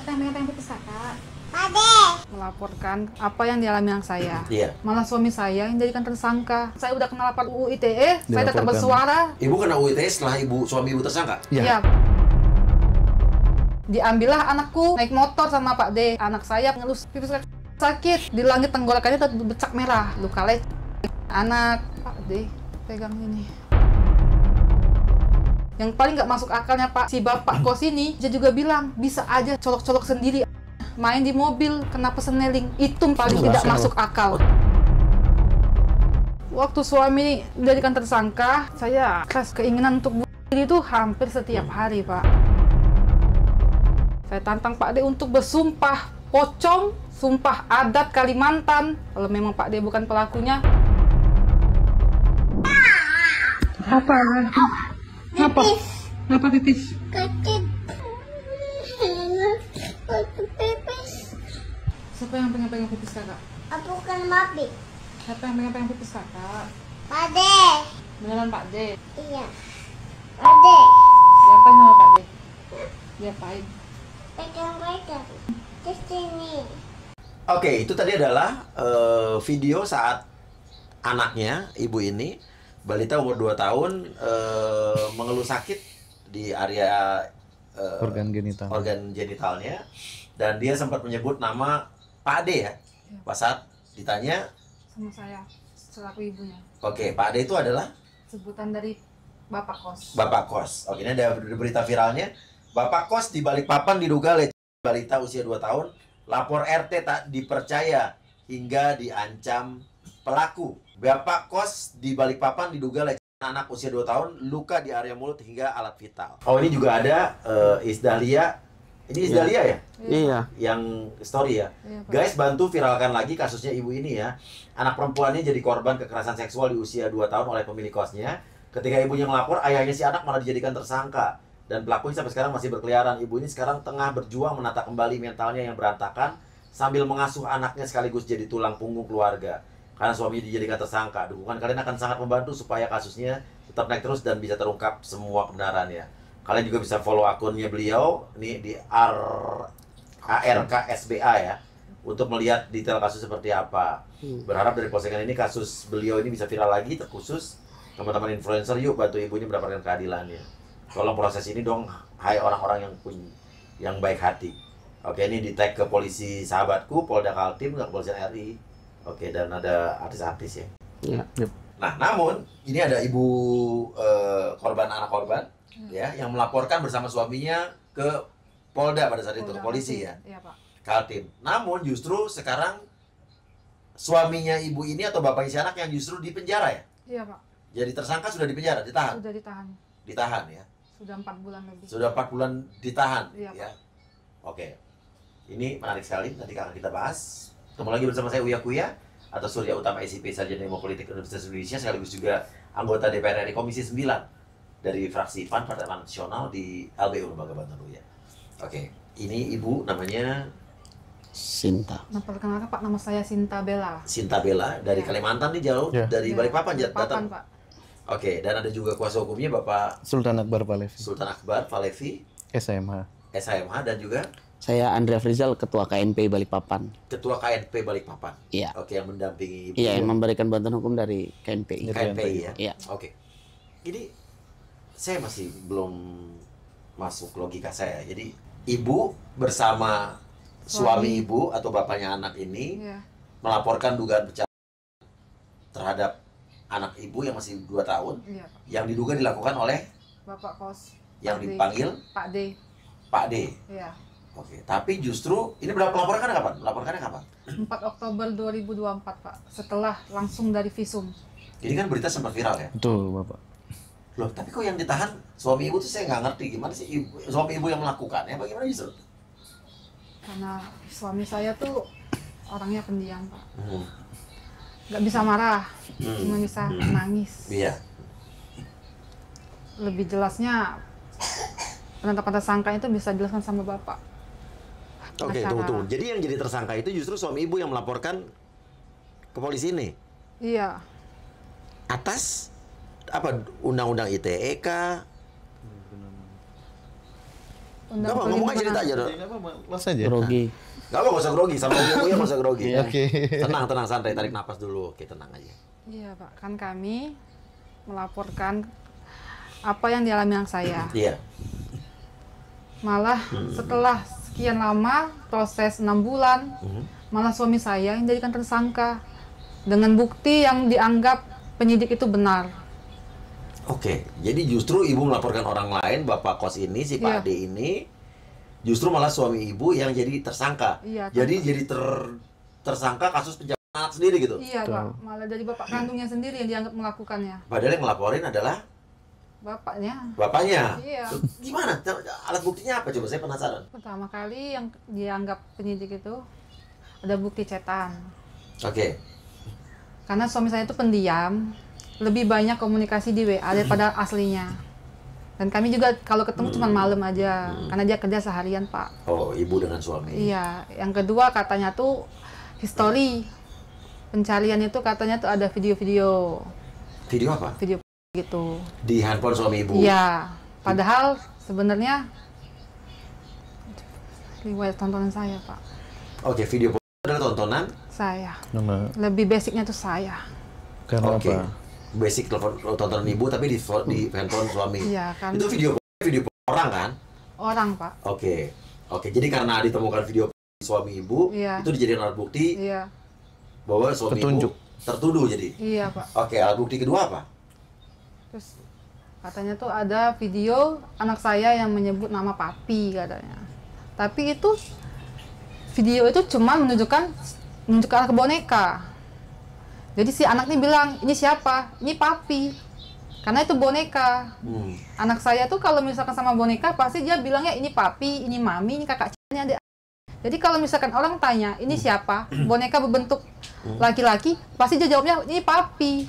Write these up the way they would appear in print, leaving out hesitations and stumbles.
Siapa yang megang pipis kakak? Pade. Melaporkan apa yang dialami anak saya. Iya. Malah suami saya yang dijadikan tersangka. Saya udah kena lapor UU ITE, saya tetap Dilaporkan. bersuara. Ibu kena UU ITE setelah suami ibu tersangka? Iya. Iya. Diambillah anakku naik motor sama Pak D. Anak saya ngelus pipis sakit. Di langit tenggorokannya becak merah, luka lecet. Anak Pak D pegang ini. Yang paling nggak masuk akalnya Pak, si bapak kos ini, dia juga bilang bisa aja colok-colok sendiri, main di mobil, kena peseneling. Itu paling tidak masuk akal. Waktu suami dijadikan tersangka, saya keras keinginan untuk bunuh diri itu hampir setiap hari Pak. Saya tantang Pak D untuk bersumpah pocong, sumpah adat Kalimantan. Kalau memang Pak D bukan pelakunya. Apa? Apa? Apa titis? Kecil. Pipis. Siapa yang pengen pipis kakak? Aku kan mapi. Siapa yang pengen pipis kakak? Pade. Beneran Pak D? Iya. Pade. Diapain sama Pak D? Diapain? Pegang-pegang. Di sini. Oke, itu tadi adalah video saat anaknya, ibu ini, balita umur 2 tahun, mengeluh sakit di area Organ genital. organ genitalnya, dan dia sempat menyebut nama Pak D ya. Pas saat ditanya, Sama saya, selaku ibunya. oke, Pak D itu adalah Sebutan dari bapak kos. Bapak kos. Oke, ini ada berita viralnya. Bapak kos di Balikpapan diduga lecet balita usia 2 tahun. Lapor RT tak dipercaya hingga diancam pelaku. Bapak kos di Balikpapan diduga lecet anak usia 2 tahun, luka di area mulut hingga alat vital. Oh, ini juga ada Isdahlia. Ini Isdahlia ya? Iya. Yang story ya. Iya, Pak. Guys, bantu viralkan lagi kasusnya ibu ini ya. Anak perempuannya jadi korban kekerasan seksual di usia 2 tahun oleh pemilik kosnya. Ketika ibunya melapor, ayahnya si anak malah dijadikan tersangka. Dan pelakunya sampai sekarang masih berkeliaran. Ibu ini sekarang tengah berjuang menata kembali mentalnya yang berantakan sambil mengasuh anaknya sekaligus jadi tulang punggung keluarga. Karena suaminya dijadikan tersangka. Dukungan kalian akan sangat membantu supaya kasusnya tetap naik terus dan bisa terungkap semua kebenarannya. Kalian juga bisa follow akunnya beliau nih di ARKSBA ya, untuk melihat detail kasus seperti apa. Berharap dari postingan ini kasus beliau ini bisa viral lagi, terkhusus teman-teman influencer, yuk bantu ibunya mendapatkan keadilannya. Tolong proses ini dong, hai orang-orang yang baik hati. Oke, ini di tag ke polisi sahabatku, Polda Kaltim, ke kepolisian RI. Oke, dan ada artis-artis ya. Iya. Nah, namun ini ada ibu korban, anak korban ya, yang melaporkan bersama suaminya ke Polda pada saat itu, ke polisi ya, Iya Pak. Kaltim. Namun justru sekarang suaminya ibu ini atau bapaknya si anak yang justru di penjara ya. Iya Pak. Jadi tersangka sudah di penjara, ditahan. Sudah ditahan. Ditahan ya. Sudah 4 bulan lebih. Sudah 4 bulan ditahan Iya, ya. Oke. Ini menarik sekali, nanti akan kita bahas. Ketemu lagi bersama saya Uya Kuya atau Surya Utama SIP, Sarjana Ilmu Politik Universitas Indonesia, sekaligus juga anggota DPR RI Komisi 9 dari fraksi PAN Partai Amanat Nasional di LBU Lembaga Bantuan Uya. Oke, ini ibu namanya Sinta. Nah, perkenalkan Pak, nama saya Sinta Bella. Sinta Bella dari Ya. Kalimantan nih, jauh Ya. dari Iya, Balikpapan datang. Balikpapan, Pak. Oke, dan ada juga kuasa hukumnya Bapak Sultan Akbar Palevi. Sultan Akbar Falevi, SMH. SHMH, dan juga Saya Andrea Frizal, Ketua KNP Balikpapan. Ketua KNP Balikpapan. Iya. Oke, yang mendampingi ibu. Iya, yang memberikan bantuan hukum dari KNPI. KNPI ya. Iya. Oke. Ini saya masih belum masuk logika saya. Jadi ibu bersama suami ibu atau bapaknya anak ini Iya. melaporkan dugaan pencabulan terhadap anak ibu yang masih 2 tahun Iya Pak. yang diduga dilakukan oleh Bapak kos. yang Pak D. dipanggil Pak D. Pak D. Iya. Oke, tapi justru ini melaporkannya kapan? Melaporkannya kapan? 4 Oktober 2024 Pak. Setelah langsung dari visum. Ini kan berita sempat viral ya. Betul, Bapak. Loh, tapi kok yang ditahan suami ibu tuh saya nggak ngerti gimana sih suami ibu yang melakukannya, bagaimana justru? Karena suami saya tuh orangnya pendiam Pak. Hmm. Nggak bisa marah. Hmm. Cuma bisa nangis. Iya. Lebih jelasnya penetapan tersangka itu bisa dijelaskan sama Bapak. Oke, Masalah. tunggu. Jadi yang jadi tersangka itu justru suami ibu yang melaporkan ke polisi ini Iya. atas apa, undang-undang ITE kah? undang Ngomong aja perlindungan cerita anak. aja dong. Mas aja. Grogi. Gak apa, gak usah grogi, sama ibunya gak usah grogi. Oke. Tenang, tenang, santai, tarik napas dulu. Oke, tenang aja. Iya Pak, kan kami melaporkan apa yang dialami anak saya. Iya. Malah setelah sekian lama proses 6 bulan, malah suami saya yang dijadikan tersangka dengan bukti yang dianggap penyidik itu benar. Oke, jadi justru ibu melaporkan orang lain, bapak kos ini, si Pak Iya. Ade ini, justru malah suami ibu yang jadi tersangka. Iya, Jadi tersangka kasus penjara anak sendiri gitu. Iya Pak, malah dari bapak kandungnya sendiri yang dianggap melakukannya. Padahal yang ngelaporin adalah Bapaknya. bapaknya. Iya. Gimana? Alat buktinya apa? Coba saya penasaran. Pertama kali yang dianggap penyidik itu ada bukti cetan. Oke. Karena suami saya itu pendiam, lebih banyak komunikasi di WA daripada aslinya. Dan kami juga kalau ketemu cuma malam aja, karena dia kerja seharian Pak. Oh, ibu dengan suami. Iya. Yang kedua katanya tuh history pencarian itu katanya tuh ada video-video, Video apa? video gitu. Di handphone suami ibu. Iya. Padahal sebenarnya riwayat tontonan saya Pak. Oke, video adalah tontonan. Saya. Nama Lebih basicnya tuh saya. karena Oke. apa? Basic telepon tontonan ibu tapi di handphone suami. Iya kan. Itu video orang kan? Orang Pak. Oke. Oke, jadi karena ditemukan video suami ibu, Iya. itu dijadikan alat bukti Iya. bahwa suami Petunjuk. ibu tertuduh jadi. Iya Pak. Oke, alat bukti kedua apa? Terus katanya tuh ada video anak saya yang menyebut nama papi katanya. Tapi itu video itu cuma menunjukkan anak boneka. Jadi si anak ini bilang, ini siapa? Ini papi. Karena itu boneka. Anak saya tuh kalau misalkan sama boneka pasti dia bilangnya ini papi, ini mami, ini kakak ini adik. Jadi kalau misalkan orang tanya, ini siapa? Boneka berbentuk laki-laki, pasti dia jawabnya ini papi.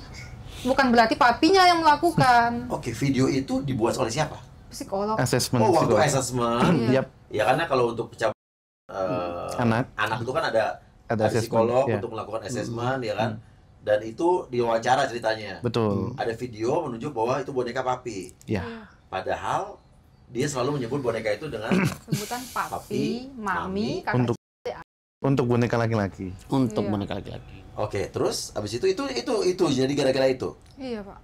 Bukan berarti papinya yang melakukan. Oke, video itu dibuat oleh siapa? Psikolog. Assessment. Oh, waktu psikolog. assessment. Iya. Yap. Ya karena kalau untuk pencabulan Anak. itu kan ada Ada psikolog assessment, ya. untuk melakukan assessment, ya kan? Dan itu diwawancara ceritanya. Betul. Ada video menunjuk bahwa itu boneka papi. Ya. Padahal dia selalu menyebut boneka itu dengan Sebutan Papi, papi, mami, mami, kakak. Untuk boneka laki-laki. Untuk Iya. boneka laki-laki. Oke, terus abis itu jadi gara-gara itu. Iya Pak.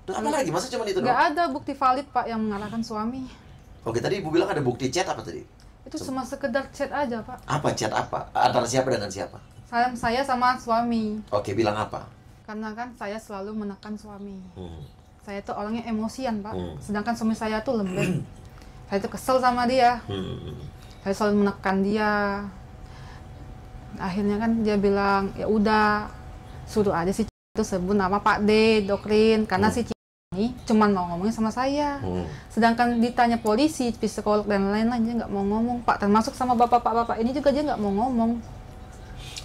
Terus apa lagi? Masa cuma itu doang? Nggak ada bukti valid Pak yang mengalahkan suami. Oke, tadi ibu bilang ada bukti chat apa tadi? Itu cuma sekedar chat aja Pak. Apa chat apa? Antara siapa dengan siapa? Saya sama suami. Oke, bilang apa? Karena kan saya selalu menekan suami. Hmm. Saya tuh orangnya emosian Pak. Hmm. Sedangkan suami saya tuh lembek. Saya tuh kesel sama dia. Hmm. Saya selalu menekan dia. Akhirnya kan dia bilang, ya udah suruh aja si itu sebut nama Pak D, Dokrin. Karena si ini cuman mau ngomongin sama saya. Hmm. Sedangkan ditanya polisi, psikolog dan lain-lain dia nggak mau ngomong Pak. Termasuk sama bapak-bapak ini juga dia nggak mau ngomong.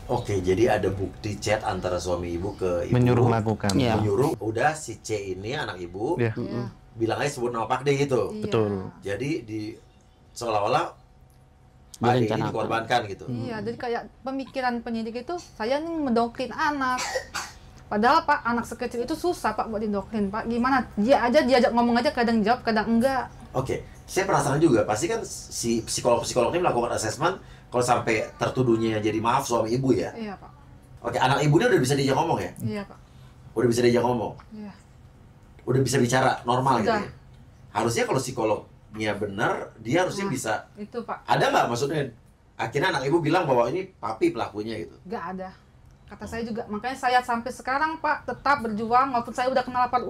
Oke, jadi ada bukti chat antara suami ibu ke ibu. Menyuruh lakukan. Iya. Menyuruh, udah si C ini anak ibu, Ya. Iya. bilang aja sebut nama Pak D gitu. Iya. Betul. Jadi seolah-olah Pak D ini Direncanakan. dikorbankan gitu. Iya, jadi kayak pemikiran penyidik itu saya nih mendoktrin anak. Padahal Pak, anak sekecil itu susah Pak buat didoktrin Pak. Gimana? Dia aja diajak ngomong aja kadang jawab, kadang enggak. Oke, saya penasaran juga. Pasti kan si psikolog-psikolog ini melakukan assessment kalau sampai tertuduhnya jadi maaf suami ibu ya. Iya Pak. Oke, anak ibu ini udah bisa diajak ngomong ya? Iya Pak. Udah bisa diajak ngomong? Iya. Udah bisa bicara normal gitu Udah. ya? Harusnya kalau psikolognya benar, dia harusnya Nah. bisa. Itu Pak, Ada nggak maksudnya? Akhirnya anak ibu bilang bahwa ini papi pelakunya gitu. nggak ada. Kata saya juga, makanya saya sampai sekarang Pak tetap berjuang walaupun saya udah kena lapor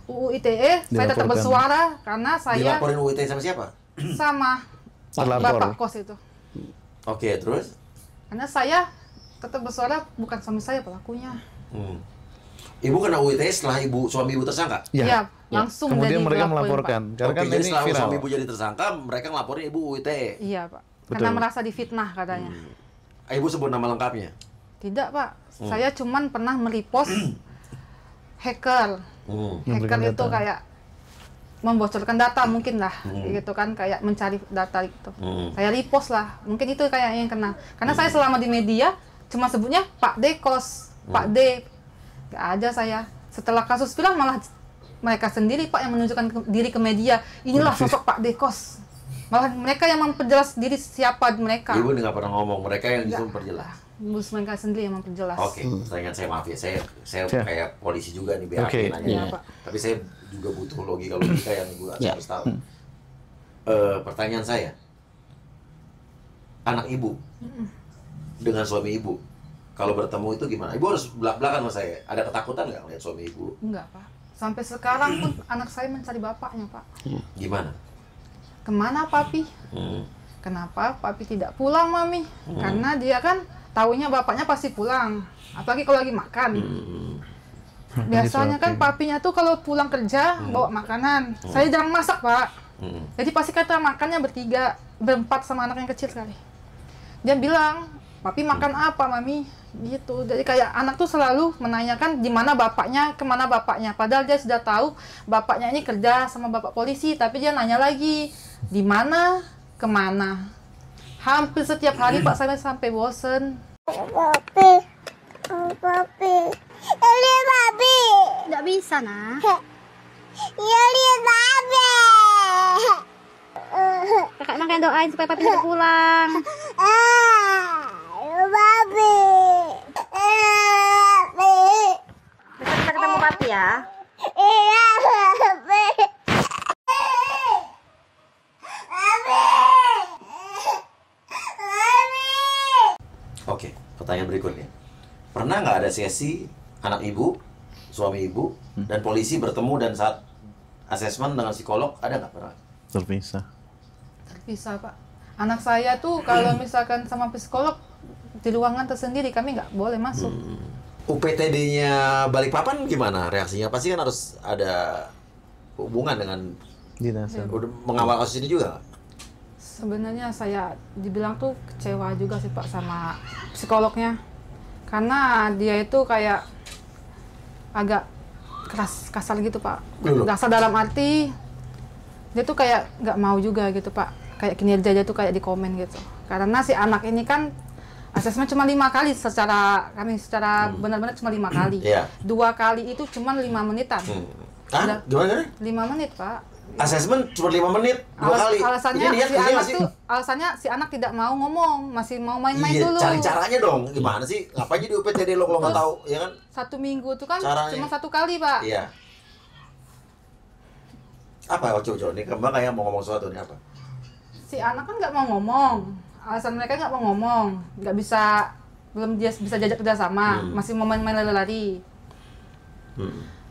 UU ITE, saya tetap Dilaporkan. bersuara karena saya Dilaporin UIT sama siapa? sama Terlapor. Bapak kos itu. Oke, terus? Karena saya tetap bersuara bukan suami saya pelakunya. Hmm. Ibu kena UIT setelah suami ibu tersangka? Ya. Iya, langsung Kemudian jadi mereka dilaporin, melaporkan. Karena Oke, kan jadi ini setelah viral. suami ibu jadi tersangka, mereka ngelaporin ibu UIT. Pak. Iya Pak, Betul. karena merasa difitnah katanya. Ibu sebut nama lengkapnya? Tidak Pak, saya cuman pernah merepost hacker. Hmm. Hacker Memberikan itu data. kayak membocorkan data mungkin lah, gitu kan, kayak mencari data gitu. Hmm. Saya repost lah, mungkin itu kayak yang kena. Karena saya selama di media cuma sebutnya Pak D kos, Pak D, nggak ada saya. Setelah kasus viral malah mereka sendiri Pak yang menunjukkan diri ke media. Inilah sosok Pak D kos. Malah mereka yang memperjelas diri siapa mereka. Ibu nggak pernah ngomong, mereka yang justru memperjelas. Mereka sendiri yang memperjelas. Oke, pertanyaan saya maaf ya, saya Ya. kayak polisi juga nih biar Oke. nanya. Iya, Iya. Pak. Tapi saya juga butuh logika yang Ibu Ya. harus tahu. Pertanyaan saya, anak Ibu dengan suami Ibu, kalau bertemu itu gimana? Ibu harus belak-belakan sama saya. Ada ketakutan nggak melihat suami Ibu? Enggak, Pak. Sampai sekarang pun anak saya mencari bapaknya, Pak. Gimana? Kemana papi? Kenapa papi tidak pulang, Mami? Karena dia kan taunya bapaknya pasti pulang. Apalagi kalau lagi makan. Biasanya kan papinya tuh kalau pulang kerja bawa makanan. Saya jarang masak, Pak. Jadi pasti kita makannya berempat sama anak yang kecil sekali. Dia bilang, papi makan apa, Mami? Gitu. Jadi kayak anak tuh selalu menanyakan di mana bapaknya, kemana bapaknya. Padahal dia sudah tahu bapaknya ini kerja sama bapak polisi, tapi dia nanya lagi, di mana, kemana. Hampir setiap hari, Pak, saya sampai bosen. Papi. Papi. Lihat papi. Nggak bisa, nak. Ya lihat papi. Kakak makanya doain supaya papi cepat pulang. Papi. Papi. Besok kita ketemu papi ya. Iya papi. Oke, pertanyaan berikutnya. Pernah nggak ada sesi anak Ibu, suami Ibu, dan polisi bertemu dan saat asesmen dengan psikolog, ada nggak pernah? Terpisah. Bisa, Pak. Anak saya tuh kalau misalkan sama psikolog di ruangan tersendiri, kami nggak boleh masuk. UPTD-nya Balikpapan gimana reaksinya? Pasti kan harus ada hubungan dengan Dinas. udah mengawal kasus ini juga nggak? Sebenarnya saya dibilang tuh kecewa juga sih, Pak, sama psikolognya. Karena dia itu kayak agak keras, kasar gitu, Pak. Loh. Kasar dalam arti dia tuh kayak nggak mau juga gitu, Pak. Kayak kinerja dia tuh kayak di komen gitu. Karena si anak ini kan asesmen cuma 5 kali secara benar-benar cuma 5 kali. Iya. 2 kali itu cuma 5 menitan. Ah, gimana? 5 menit, Pak. Asesmen cuma 5 menit, 2 kali. Alasannya Ini dia si kerja anak masih. tuh, alasannya si anak tidak mau ngomong, masih mau main-main Iya, dulu. cari caranya dong. Gimana sih? Ngapain jadi UPTD lo kalau nggak Terus, tahu, ya kan? 1 minggu tuh kan Caranya. cuma 1 kali, Pak. Iya. Apa? Coba nih, Kembang kayak mau ngomong sesuatu nih apa? Si anak kan nggak mau ngomong. Alasan mereka nggak mau ngomong, nggak bisa, belum dia bisa diajak kerjasama, masih mau main-main lari-lari.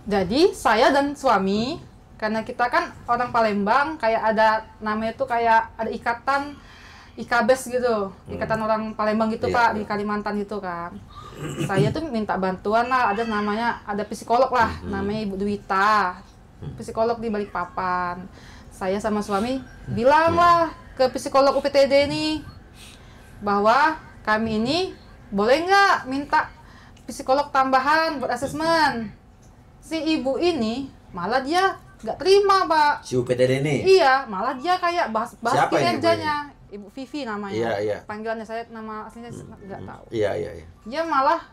Jadi saya dan suami, karena kita kan orang Palembang, kayak ada namanya tuh kayak ada ikatan IKBES gitu, ikatan orang Palembang gitu, Iya, Pak, iya. di Kalimantan gitu kan. Saya tuh minta bantuan lah, ada psikolog lah, namanya Ibu Dwita, psikolog di Balikpapan. Saya sama suami bilang lah ke psikolog UPTD nih, bahwa kami ini boleh nggak minta psikolog tambahan buat asesmen. Si ibu ini malah dia nggak terima, Pak. Si UPTD ini? Iya, malah dia kayak bahas Siapa ini kinerjanya. Ibu Vivi namanya. Iya, iya. Panggilannya saya nama aslinya nggak tahu. Iya, iya, iya. Dia malah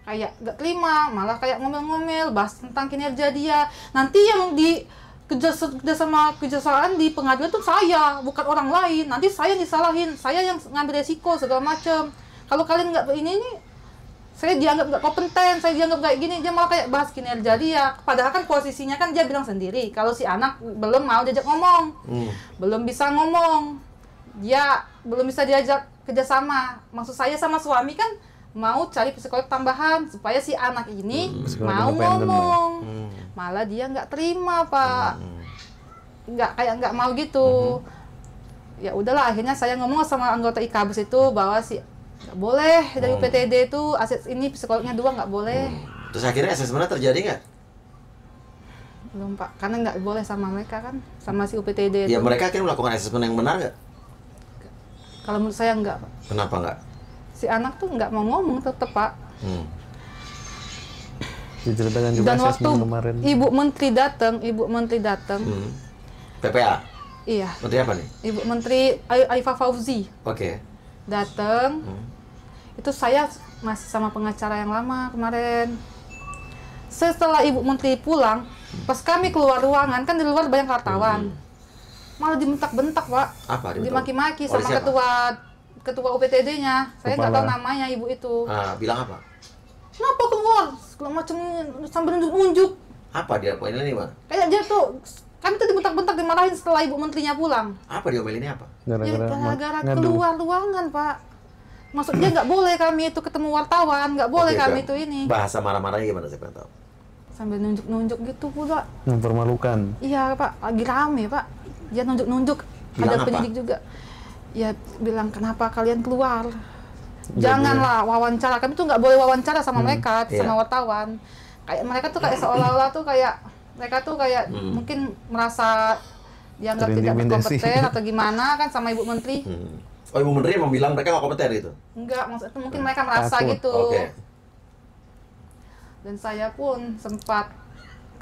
kayak nggak terima, malah kayak ngomel-ngomel bahas tentang kinerja dia. Nanti yang di kejaksaan di pengadilan tuh saya, bukan orang lain. Nanti saya disalahin, saya yang ngambil resiko segala macam. Kalau kalian nggak ini saya dianggap nggak kompeten, saya dianggap kayak gini. Dia malah kayak bahas kinerja dia. Padahal kan posisinya kan dia bilang sendiri kalau si anak belum mau diajak ngomong, belum bisa ngomong, dia belum bisa diajak kerjasama. Maksud saya sama suami kan mau cari psikolog tambahan supaya si anak ini Psikolog mau independen, ngomong. Malah dia nggak terima, Pak. Nggak mau gitu. Ya udahlah, akhirnya saya ngomong sama anggota IKBES itu bahwa si nggak boleh dari UPTD itu aset ini psikolognya 2 nggak boleh. Terus akhirnya asesmennya terjadi nggak? Belum, Pak, karena nggak boleh sama mereka kan, sama si UPTD Ya itu. mereka akhirnya melakukan asesmen yang benar nggak? Kalau menurut saya nggak, Pak. Kenapa nggak? Si anak tuh nggak mau ngomong tetep, Pak. Diceritakan juga Dan waktu asesmen kemarin. Ibu Menteri datang, PPA? iya, Menteri apa nih? Ibu Menteri Arifah Fauzi Oke. datang. Itu saya masih sama pengacara yang lama kemarin. Setelah Ibu Menteri pulang, pas kami keluar ruangan kan di luar banyak wartawan. malah dibentak-bentak Pak. Apa dibentak? Dimaki-maki Oleh sama siapa? ketua UPTD-nya. Saya nggak tahu Kepala. namanya ibu itu. Bilang apa? Kenapa keluar? Segala macam sambil nunjuk-nunjuk. Apa dia poinnya nih, Bang? Kayak dia tuh, kami tuh dibentak-bentak dimarahin setelah ibu menterinya pulang. Apa diomelinnya apa? Ya gara-gara ngadu. keluar ruangan Pak. Maksudnya nggak boleh kami itu ketemu wartawan, nggak boleh Oke, kami Kak. itu ini. Bahasa marah-marahnya gimana saya pengen tahu? Sambil nunjuk-nunjuk gitu pula. Mempermalukan. Iya Pak, lagi rame Pak. Dia nunjuk-nunjuk. Bilang Ada apa? penyidik juga. Ya bilang kenapa kalian keluar? Janganlah wawancara. Kami tuh nggak boleh wawancara sama mereka, Iya. sama wartawan. Kayak mereka tuh kayak seolah-olah tuh kayak mereka tuh kayak mungkin merasa dianggap tidak Terintimidasi. berkompeten atau gimana kan sama Ibu Menteri. Oh, Ibu Menteri emang bilang mereka nggak kompeten gitu? Enggak, maksudnya mungkin mereka merasa Takut. gitu. Oke. Dan saya pun sempat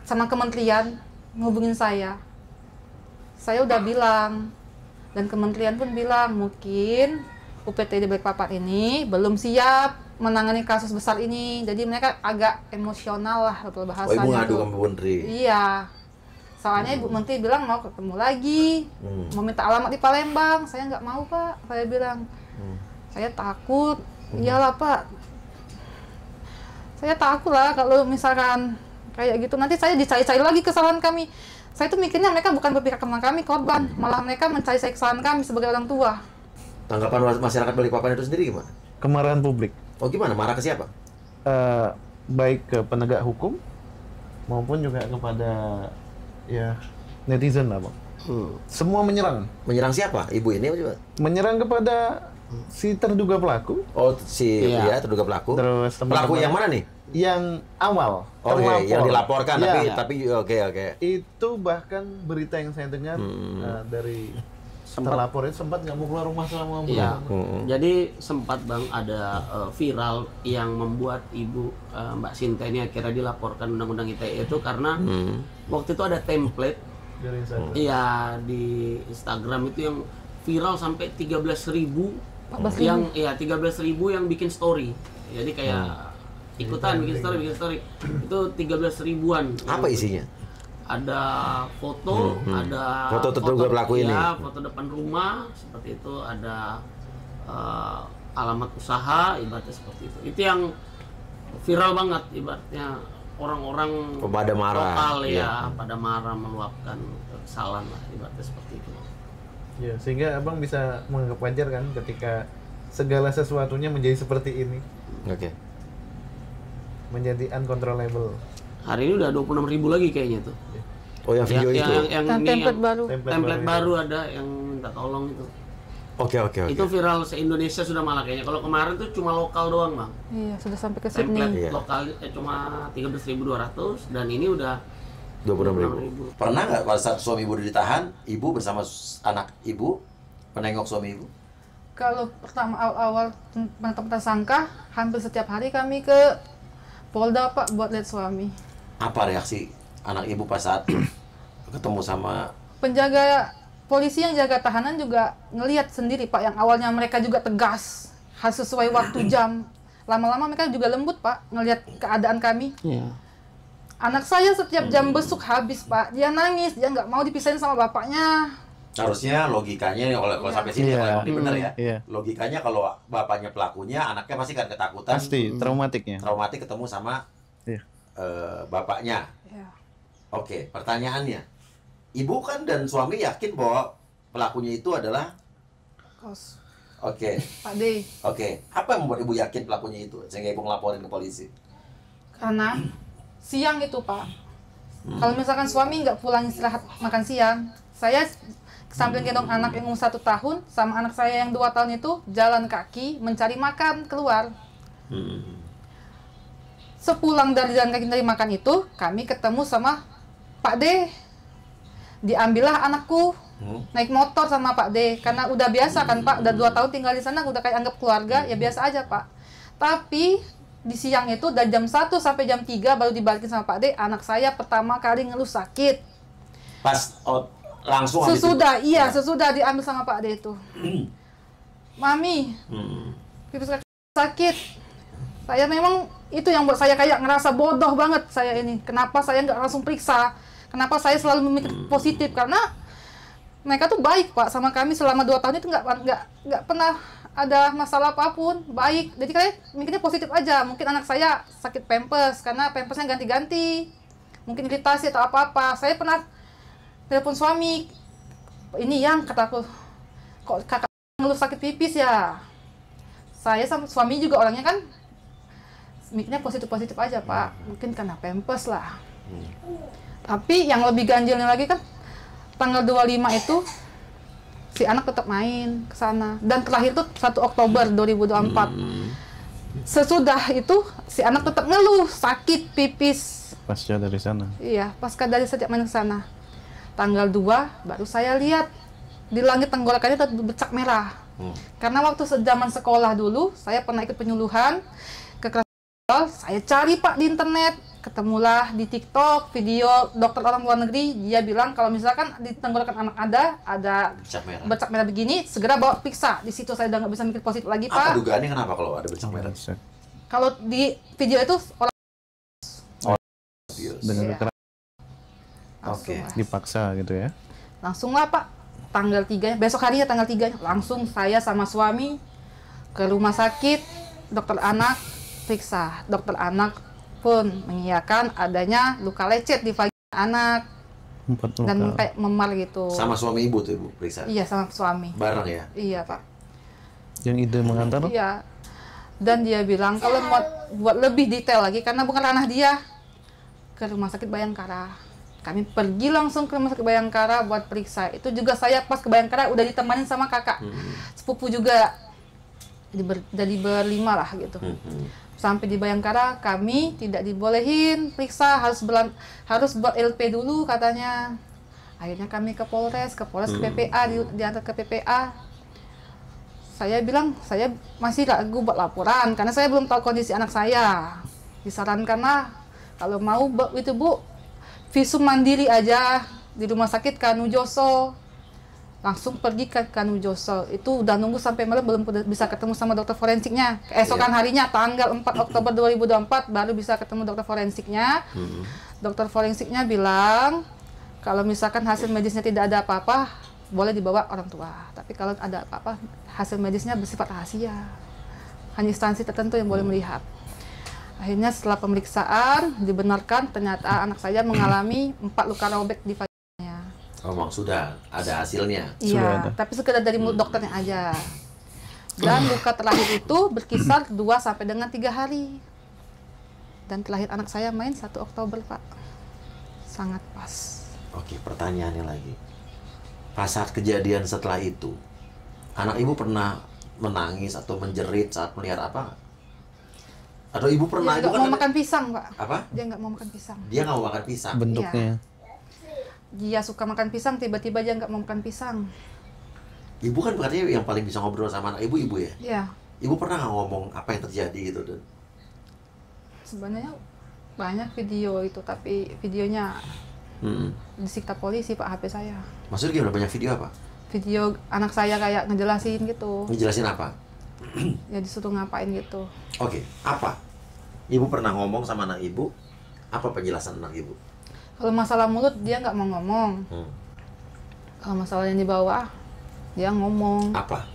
sama kementerian ngubungin saya. Saya udah bilang, dan kementerian pun bilang mungkin UPTD Balikpapan ini belum siap menangani kasus besar ini. Jadi mereka agak emosional lah Oh, bahasanya. Ibu ngadu tuh. ke Ibu Menteri? Iya. Soalnya Ibu Menteri bilang mau ketemu lagi, mau minta alamat di Palembang. Saya nggak mau Pak, saya bilang. Saya takut. Iyalah Pak. Saya takut lah kalau misalkan kayak gitu. Nanti saya dicari-cari lagi kesalahan kami. Saya tuh mikirnya mereka bukan berpihak sama kami korban, malah mereka mencari kesalahan kami sebagai orang tua. Tanggapan masyarakat Balikpapan itu sendiri gimana? Kemarahan publik. Oh gimana? Marah ke siapa? Baik ke penegak hukum maupun juga kepada ya netizen lah Bang. Semua menyerang. Menyerang siapa? Ibu ini apa coba? Menyerang kepada si terduga pelaku. Oh si Iya. ya terduga pelaku. Terus Pelaku teman-teman yang mana nih? yang awal Oh iya, yang terlapor. dilaporkan Ya, tapi oke. itu bahkan berita yang saya dengar dari terlapor itu sempat nggak mau keluar rumah selama Iya. bulan. Jadi sempat Bang ada viral yang membuat Ibu Mbak Sinta ini akhirnya dilaporkan Undang-Undang ITE itu karena waktu itu ada template Dari Instagram. iya di Instagram itu yang viral sampai 13.000 14.000. yang 13.000 yang bikin story. Jadi kayak ikutan bikin story. Itu 13 ribuan. Apa isinya? Ada foto, ada Foto terduga pelaku ini. ya, foto depan rumah seperti itu, ada alamat usaha ibaratnya seperti itu. Itu yang viral banget ibaratnya orang-orang Pada marah. lokal Iya. ya, pada marah meluapkan kesalahan lah ibaratnya seperti itu. Ya, sehingga abang bisa menganggap wajar kan ketika segala sesuatunya menjadi seperti ini, Oke. menjadi uncontrollable. Hari ini udah 26.000 lagi kayaknya tuh. Oh yang video itu. yang Dan ini template yang baru. template baru ada yang minta tolong itu. Oke. Itu viral se-Indonesia sudah malah kayaknya. Kalau kemarin tuh cuma lokal doang, Bang. Iya, sudah sampai ke Template Sydney. Iya. lokal cuma 13.200 dan ini udah 26.000. Pernah nggak pada saat suami ibu ditahan, ibu bersama anak ibu menengok suami ibu? Kalau pertama awal penetapan tersangka, hampir setiap hari kami ke Polda Pak buat lihat suami. Apa reaksi anak ibu pas saat ketemu sama Penjaga polisi yang jaga tahanan juga ngelihat sendiri Pak, yang awalnya mereka juga tegas, harus sesuai waktu jam. Lama-lama mereka juga lembut Pak, ngelihat keadaan kami. Iya. Anak saya setiap jam besuk habis Pak, dia nangis, dia nggak mau dipisahin sama bapaknya. harusnya logikanya kalau sampai sini Iya. kalau emang ini benar ya. Iya. Logikanya kalau bapaknya pelakunya, anaknya pasti kan ketakutan, Pasti traumatiknya. traumatik ketemu sama Iya. bapaknya. Ya. Oke, pertanyaannya, ibu kan dan suami yakin bahwa pelakunya itu adalah Kos, oke, Pak D. oke. Apa yang membuat ibu yakin pelakunya itu sehingga ibu ngelaporin ke polisi? Karena siang itu Pak, kalau misalkan suami nggak pulang istirahat makan siang, saya sambil gendong anak yang umur 1 tahun sama anak saya yang 2 tahun itu jalan kaki mencari makan keluar. Sepulang dari jalan kaki mencari makan itu, kami ketemu sama Pak D. Diambillah anakku naik motor sama Pak D, karena udah biasa kan Pak, udah 2 tahun tinggal di sana, udah kayak anggap keluarga, ya biasa aja Pak. Tapi di siang itu dari jam 1 sampai jam 3 baru dibalikin sama Pak D, anak saya pertama kali ngeluh sakit. Pas langsung habis Sesudah, itu? iya, sesudah diambil sama Pak D itu. Mami, pipis sakit. Saya memang itu yang buat saya kayak ngerasa bodoh banget saya ini. Kenapa saya nggak langsung periksa? Kenapa saya selalu memikir positif? Karena mereka tuh baik Pak sama kami selama 2 tahun itu nggak pernah ada masalah apapun, baik. Jadi kalian mikirnya positif aja. Mungkin anak saya sakit pampers karena pampersnya ganti-ganti, mungkin iritasi atau apa-apa. Saya pernah telepon suami, ini yang kataku, kok kakak ngeluh sakit pipis ya. Saya sama suami juga orangnya kan mikirnya positif-positif aja Pak, mungkin karena pampers lah. Tapi yang lebih ganjilnya lagi kan tanggal 25 itu si anak tetap main ke sana dan terakhir tuh 1 Oktober 2024. Sesudah itu si anak tetap ngeluh sakit pipis. Pasca dari sana. Iya, pasca dari sejak main ke sana. Tanggal 2 baru saya lihat di langit tenggorokannya tetap bercak merah. Karena waktu zaman sekolah dulu saya pernah ikut penyuluhan kekerasan seksual. Saya cari Pak di internet, ketemulah di TikTok video dokter orang luar negeri. Dia bilang kalau misalkan di tenggorokan anak ada bercak merah begini, segera bawa periksa. Di situ saya udah nggak bisa mikir positif lagi Pak. Apa dugaannya kenapa kalau ada bercak merah? Kalau di video itu orang Dengan Iya. kekerasan Oke. dipaksa gitu ya. langsung lah Pak, tanggal 3 besok harinya tanggal 3 langsung saya sama suami ke rumah sakit dokter anak periksa. Dokter anak pun mengiyakan adanya luka lecet di vagina anak 4 luka. dan kayak memar gitu. Sama suami ibu tuh ibu periksa? Iya, sama suami. Bareng ya? Iya Pak. Yang ide mengantar? Iya. Dan dia bilang kalau buat lebih detail lagi karena bukan ranah dia, ke rumah sakit Bayangkara. Kami pergi langsung ke rumah sakit Bayangkara buat periksa. Itu juga saya pas ke Bayangkara udah ditemanin sama kakak sepupu juga. Jadi berlima lah gitu. Sampai di Bayangkara kami tidak dibolehin periksa, harus buat LP dulu katanya. Akhirnya kami ke Polres, ke PPA, diantar ke PPA. Saya bilang saya masih ragu buat laporan karena saya belum tahu kondisi anak saya. Disarankanlah kalau mau itu Bu, visum mandiri aja di rumah sakit Kanu Joso. Langsung pergi ke Kanu Joso. Itu udah nunggu sampai malam belum bisa ketemu sama dokter forensiknya. Keesokan harinya tanggal 4 Oktober 2024 baru bisa ketemu dokter forensiknya. Dokter forensiknya bilang kalau misalkan hasil medisnya tidak ada apa-apa, boleh dibawa orang tua. Tapi kalau ada apa-apa, hasil medisnya bersifat rahasia. Hanya instansi tertentu yang boleh melihat. Akhirnya setelah pemeriksaan dibenarkan ternyata anak saya mengalami 4 luka robek di vaginanya. Oh, memang sudah ada hasilnya. Iya, tapi sekedar dari mulut dokternya aja. Dan luka terakhir itu berkisar 2 sampai dengan 3 hari. Dan terakhir anak saya main 1 Oktober, Pak. Sangat pas. Oke, pertanyaannya lagi. Pas saat kejadian setelah itu, anak ibu pernah menangis atau menjerit saat melihat apa? Atau ibu pernah Dia ibu nggak kan mau makan pisang, Pak. apa? Dia nggak mau makan pisang. Dia nggak mau makan pisang. Bentuknya. Dia suka makan pisang, tiba-tiba dia nggak mau makan pisang. Ibu kan berarti yang paling bisa ngobrol sama anak ibu ya. Iya. Ibu pernah nggak ngomong apa yang terjadi gitu dan? Sebenarnya banyak video itu, tapi videonya disikta polisi Pak, HP saya. Maksudnya gimana, banyak video apa? Video anak saya kayak ngejelasin gitu. Ngejelasin apa? Ya disuruh ngapain gitu. Oke, apa? Ibu pernah ngomong sama anak ibu? Apa penjelasan anak ibu? Kalau masalah mulut dia nggak mau ngomong. Kalau masalah yang di bawah dia ngomong. Apa?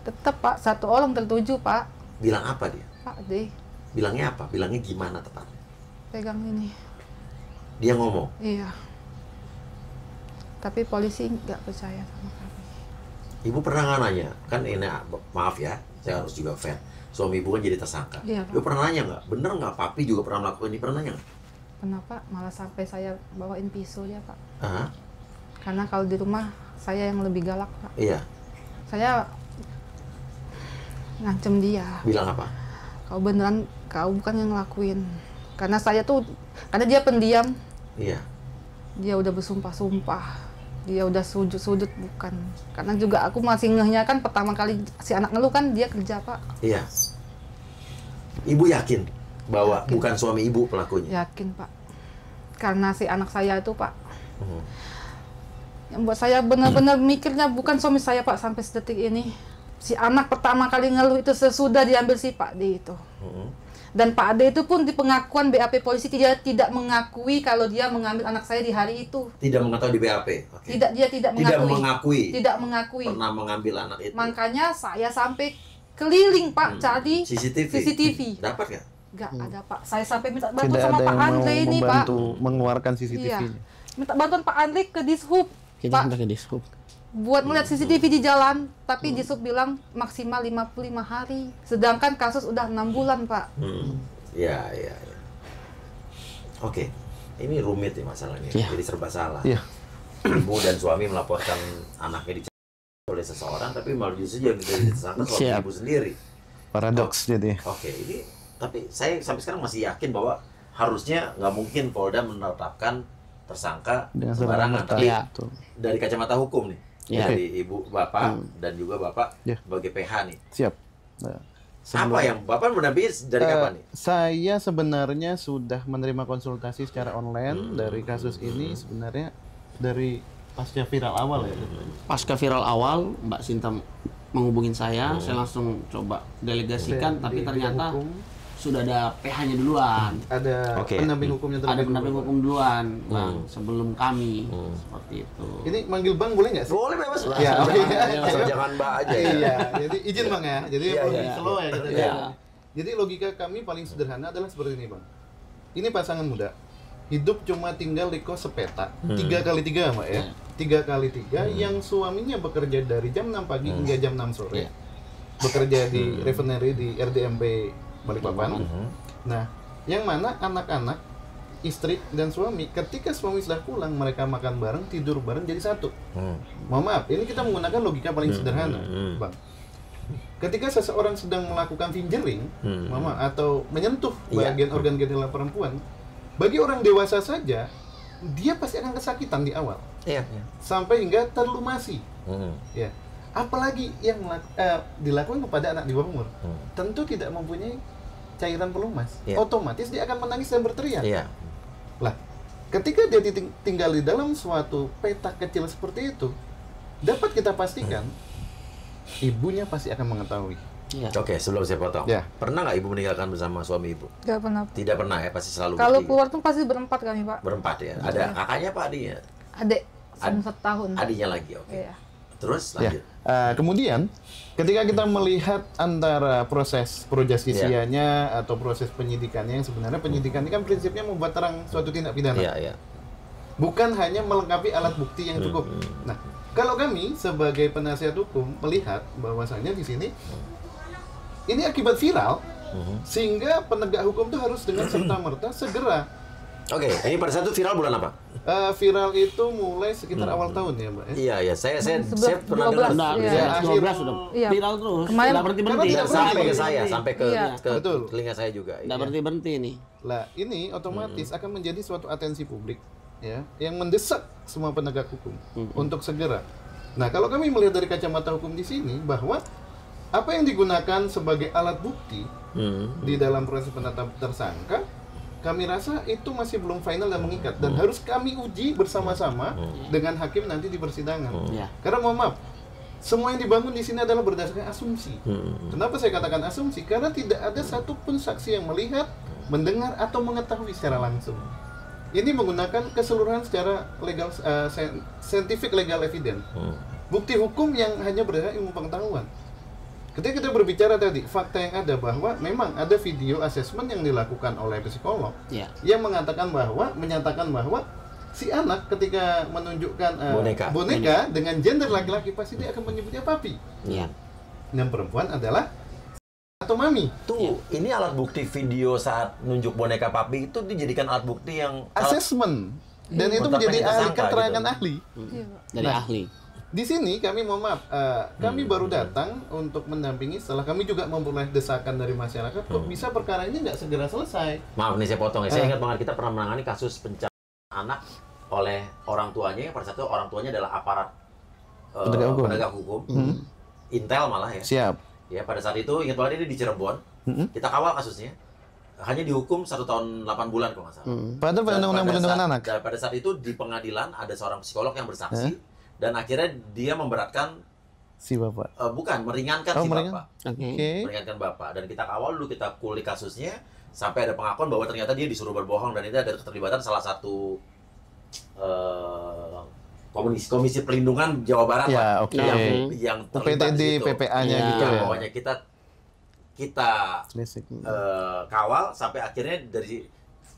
Tetap Pak, satu orang tertuju Pak. Bilang apa dia? Pak deh, Bilangnya apa? Bilangnya gimana tepatnya? pegang ini. Dia ngomong. Iya. Tapi polisi nggak percaya sama kami. Ibu pernah nggak nanya? Kan ini maaf ya, saya harus juga fair. Suami ibu kan jadi tersangka. Iya, Pak. Ibu pernah nanya nggak? Bener nggak papi juga pernah melakukan ini? Pernah nanya nggak? Kenapa malah sampai saya bawain pisau dia Pak? Hah? Karena kalau di rumah saya yang lebih galak Pak. Iya. Saya ngancem dia. Bilang apa? Kau beneran, kau bukan yang ngelakuin. Karena saya tuh, karena dia pendiam. Iya. Dia udah bersumpah-sumpah. Dia udah sujud-sujud, bukan. Karena juga aku masih ngehnya kan pertama kali si anak ngeluh kan dia kerja Pak. Iya. Ibu yakin bahwa Yakin. bukan suami ibu pelakunya? Yakin Pak. Karena si anak saya itu Pak. Yang buat saya benar-benar mikirnya bukan suami saya Pak sampai sedetik ini. Si anak pertama kali ngeluh itu sesudah diambil si Pak di itu. Dan Pak Ade itu pun di pengakuan BAP polisi tidak mengakui kalau dia mengambil anak saya di hari itu. Tidak mengetahui di BAP. Oke. Dia tidak mengakui. Tidak mengakui. Pernah mengambil anak itu. Makanya saya sampai keliling Pak cari CCTV. Dapat nggak? Nggak ada Pak. Saya sampai minta bantuan Tidak sama ada Pak yang mau Andre ini Pak. membantu mengeluarkan CCTV-nya. Iya. Minta bantuan Pak Andre ke Dishub. Kita Pak, sampai ke Dishub. buat melihat CCTV di jalan, tapi Dishub bilang maksimal 55 hari. Sedangkan kasus udah 6 bulan Pak. Ya. Oke. Ini rumit nih masalahnya. Iya. Jadi serba salah. Iya. Ibu dan suami melaporkan anaknya dicari oleh seseorang, tapi malah justru yang menjadi tersangka suami ibu sendiri. Paradoks jadi. Oke, ini tapi saya sampai sekarang masih yakin bahwa harusnya nggak mungkin Polda menetapkan tersangka Dengan sembarangan. serta-merta. Tapi Iya. dari kacamata hukum nih, Iya. dari ibu bapak dan juga bapak Iya. sebagai PH nih. Siap. Nah, Apa yang bapak mendampingi dari kapan nih? Saya sebenarnya sudah menerima konsultasi secara online dari kasus ini sebenarnya dari pasca viral awal ya. Pasca viral awal, Mbak Sinta menghubungin saya langsung coba delegasikan, tapi ternyata sudah ada PH-nya duluan. Ada Oke. pendamping hukumnya Ada terlebih pendamping dulu. hukum duluan, Bang, sebelum kami. Seperti itu. Ini manggil Bang boleh nggak sih? Boleh bebas. Ya, oke. Asal jangan Mbak aja ya. Iya, jadi izin Bang ya. Jadi Iya, lebih iya. slow ya kita. Iya. ya. Jadi logika kami paling sederhana adalah seperti ini Bang. Ini pasangan muda. Hidup cuma tinggal di kos sepeta. 3x3 Mbak ya. 3x3 yang suaminya bekerja dari jam 6 pagi hingga jam 6 sore. Iya. Bekerja di refinery di RDMP Balikpapan. Nah, yang mana anak-anak, istri dan suami, ketika suami sudah pulang, mereka makan bareng, tidur bareng jadi satu. Mohon maaf, ini kita menggunakan logika paling sederhana, Bang. Ketika seseorang sedang melakukan fingering, mohon maaf, atau menyentuh bagian organ genital perempuan, bagi orang dewasa saja, dia pasti akan kesakitan di awal, Iya. sampai hingga terlumasi. Ya, apalagi yang dilakukan kepada anak di bawah umur, tentu tidak mempunyai cairan pelumas, Iya. otomatis dia akan menangis dan berteriak. Iya. Lah, ketika dia tinggal di dalam suatu petak kecil seperti itu, dapat kita pastikan ibunya pasti akan mengetahui. Iya. Oke, sebelum saya potong. Ya. Pernah nggak ibu meninggalkan bersama suami ibu? Nggak pernah. Tidak pernah ya, pasti selalu Kalau bertiga. keluar tuh pasti berempat kami Pak. Berempat ya. Ada kakaknya apa adiknya? Adik, 1 tahun. Adiknya lagi, oke. Iya. Terus Ya. lanjut. Kemudian, ketika kita melihat antara proses projustisianya atau proses penyidikannya, yang sebenarnya penyidikan ini kan prinsipnya membuat terang suatu tindak pidana. Iya, iya. Bukan hanya melengkapi alat bukti yang cukup. Nah, kalau kami sebagai penasihat hukum melihat bahwasanya di sini ini akibat viral, sehingga penegak hukum itu harus dengan serta-merta segera. Oke, ini pada saat itu viral bulan apa? Viral itu mulai sekitar awal tahun ya, Mbak. Iya, iya. Saya Sebelas- pernah 12. dengar. Udah, Iya. 12 sudah Iya. viral terus. Kemarin- Nggak berhenti-berhenti. Karena Dan tidak sampai ke berhenti. saya, sampai ke, Iya. Betul. telinga saya juga. Nggak Iya. berhenti-berhenti nih. Lah, ini otomatis akan menjadi suatu atensi publik ya yang mendesak semua penegak hukum untuk segera. Nah, kalau kami melihat dari kacamata hukum di sini bahwa apa yang digunakan sebagai alat bukti di dalam proses penetapan tersangka, kami rasa itu masih belum final dan mengikat dan harus kami uji bersama-sama dengan hakim nanti di persidangan. Iya. Karena mohon maaf, semua yang dibangun di sini adalah berdasarkan asumsi. Kenapa saya katakan asumsi? Karena tidak ada satupun saksi yang melihat, mendengar atau mengetahui secara langsung. Ini menggunakan keseluruhan secara legal, scientific legal evidence. Bukti hukum yang hanya berdasarkan ilmu pengetahuan. Ketika kita berbicara tadi, fakta yang ada bahwa memang ada video assessment yang dilakukan oleh psikolog Iya. yang menyatakan bahwa si anak ketika menunjukkan boneka dengan gender laki-laki pasti dia akan menyebutnya papi. Iya. Dan perempuan adalah atau mami. Tuh, ini alat bukti video saat nunjuk boneka papi itu dijadikan alat bukti yang Assessment. Dan itu Menetapkan menjadi tersangka keterangan gitu. ahli. Iya, Pak. Dari Nah. ahli. Di sini kami mohon maaf, kami baru datang untuk mendampingi setelah kami juga memperoleh desakan dari masyarakat, kok bisa perkara ini nggak segera selesai. Maaf nih saya potong ya. Saya ingat banget kita pernah menangani kasus pencarian anak oleh orang tuanya yang pada saat itu orang tuanya adalah aparat penegak hukum. Intel malah ya. Siap. Ya pada saat itu ingat banget ini di Cirebon. Kita kawal kasusnya. Hanya dihukum 1 tahun 8 bulan kalau nggak salah. Padahal pada Dan undang-undang pada perlindungan saat- anak. dan pada saat itu di pengadilan ada seorang psikolog yang bersaksi dan akhirnya dia memberatkan Si bapak. bukan meringankan Oh, si meringan. bapak. Oke. Oke. Meringankan bapak dan kita kawal dulu, kita kulik kasusnya sampai ada pengakuan bahwa ternyata dia disuruh berbohong dan itu ada keterlibatan salah satu komisi perlindungan Jawa Barat Ya, lah, oke. yang terlibat UPTD, di situ. PPA-nya Iya. gitu ya. Pokoknya kita Listrik. kawal sampai akhirnya dari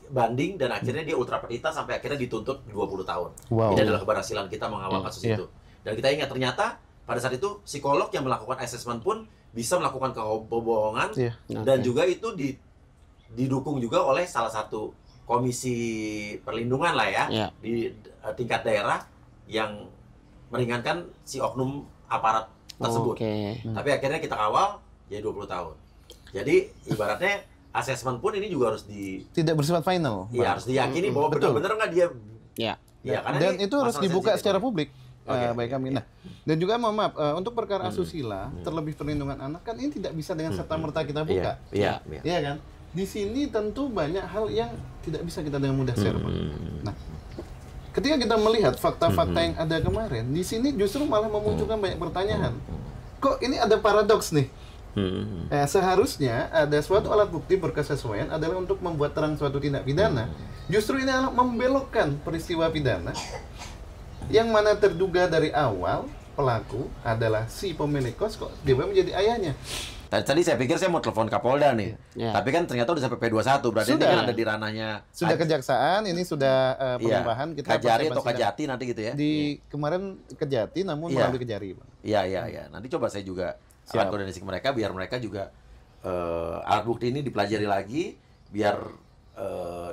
banding dan akhirnya dia ultra petita sampai akhirnya dituntut 20 tahun. Wow. Ini adalah keberhasilan kita mengawal kasus Iya. itu. Dan kita ingat ternyata pada saat itu psikolog yang melakukan assessment pun bisa melakukan kebohongan Iya. dan juga itu didukung juga oleh salah satu komisi perlindungan lah ya Iya. di tingkat daerah yang meringankan si oknum aparat tersebut. Oke. Tapi akhirnya kita kawal jadi 20 tahun. Jadi ibaratnya asesmen pun ini juga harus Tidak bersifat final. ya Bang. harus diyakini bahwa Betul. benar-benar nggak dia Ya. Iya, karena Dan ini itu harus masalah dibuka sensitif. secara publik. Oke. Baik kami. Nah, dan juga mohon maaf untuk perkara asusila, terlebih perlindungan anak kan ini tidak bisa dengan serta merta kita buka. Iya. Iya kan? Di sini tentu banyak hal yang tidak bisa kita dengan mudah share, Bang. Nah, ketika kita melihat fakta-fakta yang ada kemarin, di sini justru malah memunculkan banyak pertanyaan. Kok ini ada paradoks nih? Seharusnya ada suatu alat bukti berkesesuaian adalah untuk membuat terang suatu tindak pidana. Justru ini adalah membelokkan peristiwa pidana yang mana terduga dari awal pelaku adalah si pemilik kos kok dia menjadi ayahnya. Tadi saya pikir saya mau telepon Kapolda nih. Iya. Tapi kan ternyata udah sampai P21, berarti ini Sudah. kan ada di ranahnya Sudah kejaksaan, ini sudah pelimpahan kita Kajari pakai atau persidangan. Kajati nanti gitu ya. Di kemarin Kejati namun Iya. melalui Kejari, Bang. Iya. Nanti coba saya juga akan Siap. koordinasi ke mereka biar mereka juga alat bukti ini dipelajari lagi biar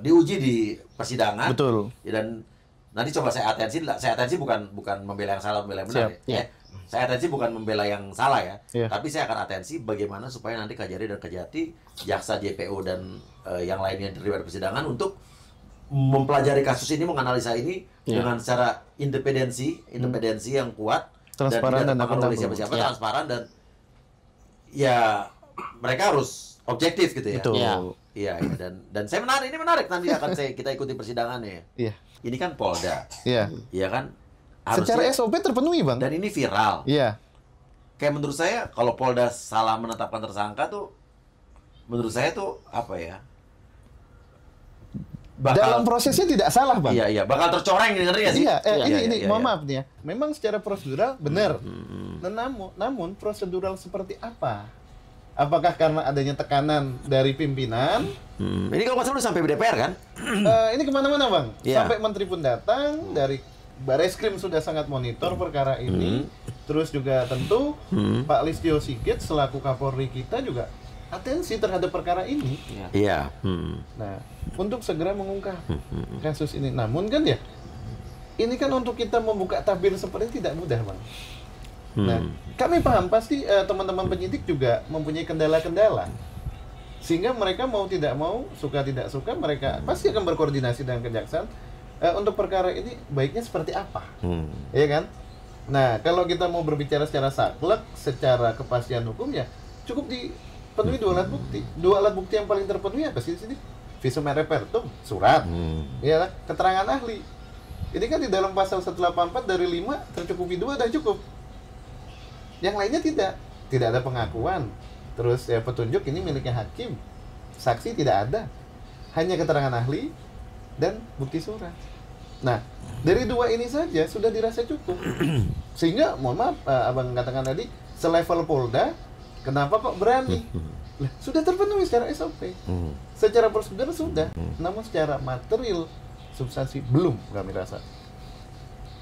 diuji di persidangan. Betul. Ya, dan nanti coba saya atensi bukan membela yang salah, membela yang benar Siap. ya. Saya atensi bukan membela yang salah ya. Iya. Tapi saya akan atensi bagaimana supaya nanti Kajari dan Kejati, jaksa JPO dan yang lainnya yang terlibat persidangan untuk mempelajari kasus ini, menganalisa ini Iya. dengan secara independensi yang kuat Transparan dan tidak terpengaruh oleh akuntabel. siapa-siapa, Iya. transparan dan ya mereka harus objektif gitu ya. Betul. Iya. Iya, dan saya ini menarik nanti akan kita ikuti persidangannya. Iya. Ini kan Polda, Iya. iya kan? Secara SOP terpenuhi, Bang. Dan ini viral. Iya. Kayak menurut saya kalau Polda salah menetapkan tersangka tuh, menurut saya tuh apa ya? Dalam prosesnya tidak salah, Bang. Iya, bakal tercoreng, ngerti nggak sih? Iya, Iya, mohon iya. maaf nih ya. Memang secara prosedural benar. Namun prosedural seperti apa? Apakah karena adanya tekanan dari pimpinan? Ini kalau nggak salah udah sampai DPR kan? Ini kemana-mana, Bang. Iya. Sampai menteri pun datang, dari Bareskrim sudah sangat monitor perkara ini. Terus juga tentu Pak Listio Sigit selaku Kapolri kita juga atensi terhadap perkara ini. Iya. Nah, untuk segera mengungkap kasus ini. Namun kan ya, ini kan untuk kita membuka tabir seperti ini tidak mudah, Bang. Nah, kami paham pasti teman-teman penyidik juga mempunyai kendala-kendala. Sehingga mereka mau tidak mau, suka tidak suka, mereka pasti akan berkoordinasi dengan kejaksaan untuk perkara ini baiknya seperti apa. Iya kan? Nah, kalau kita mau berbicara secara saklek, secara kepastian hukum ya cukup dipenuhi dua alat bukti. Dua alat bukti yang paling terpenuhi apa sih di sini? Visum et repertum, surat. Ya, keterangan ahli. Ini kan di dalam pasal 184 dari 5 tercukupi 2 dan cukup. Yang lainnya tidak. Tidak ada pengakuan. Terus ya petunjuk ini miliknya hakim. Saksi tidak ada. Hanya keterangan ahli dan bukti surat. Nah, dari dua ini saja sudah dirasa cukup. Sehingga mohon maaf Abang katakan tadi selevel Polda kenapa kok berani? Lah, sudah terpenuhi secara SOP. Secara prosedur sudah, namun secara material substansi belum kami rasa.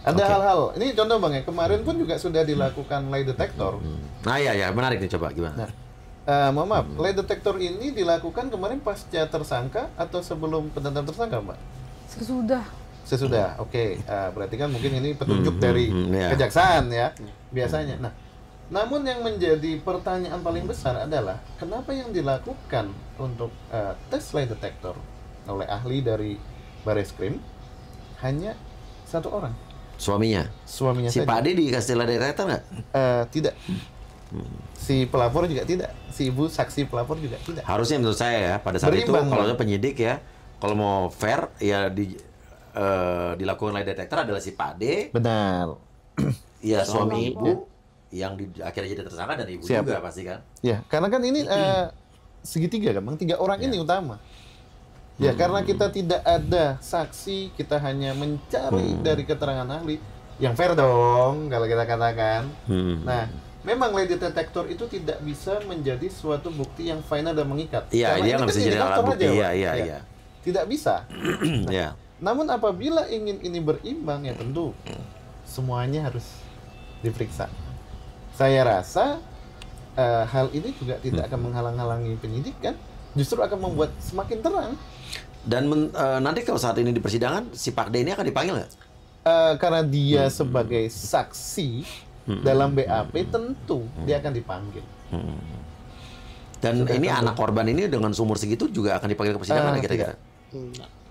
Ada Oke. hal-hal, ini contoh Bang ya, kemarin pun juga sudah dilakukan lie detector. Nah, iya, menarik nih, coba gimana? Nah, mohon maaf, lie detector ini dilakukan kemarin pasca tersangka atau sebelum penetapan tersangka, Mbak? Sesudah. Sesudah, oke. Berarti kan mungkin ini petunjuk dari iya. kejaksaan ya, biasanya. Nah, namun yang menjadi pertanyaan paling besar adalah kenapa yang dilakukan untuk tes lie detector oleh ahli dari Bareskrim hanya satu orang, Suaminya suaminya si saja. Pak Ade dikasih lie detector nggak? Tidak. Si pelapor juga tidak, si ibu saksi pelapor juga tidak. Harusnya menurut saya ya pada saat Berimbang, itu kalau Bang. ada penyidik ya, kalau mau fair ya dilakukan lie detector adalah si Pak Ade, Benar. ya suami Suami. ibu yang akhirnya jadi tersangka dan ibu Siap. juga pasti kan. Ya, karena kan ini segitiga kan Bang, 3 orang ini utama. Ya karena kita tidak ada saksi, kita hanya mencari dari keterangan ahli yang fair dong kalau kita katakan. Nah, memang lie detector itu tidak bisa menjadi suatu bukti yang final dan mengikat. Iya, Karena dia ini nggak kan bisa jadi alat indikator bukti. aja, Iya, Bang. iya, Ya. iya. Tidak bisa. Iya. Namun apabila ingin ini berimbang ya tentu semuanya harus diperiksa. Saya rasa hal ini juga tidak akan menghalang-halangi penyidikan, justru akan membuat semakin terang. Dan nanti kalau saat ini di persidangan, si Pak D ini akan dipanggil nggak? Karena dia sebagai saksi dalam BAP tentu dia akan dipanggil. Dan Sudah ini tentu. anak korban ini dengan sumur segitu juga akan dipanggil ke persidangan nggak kira-kira?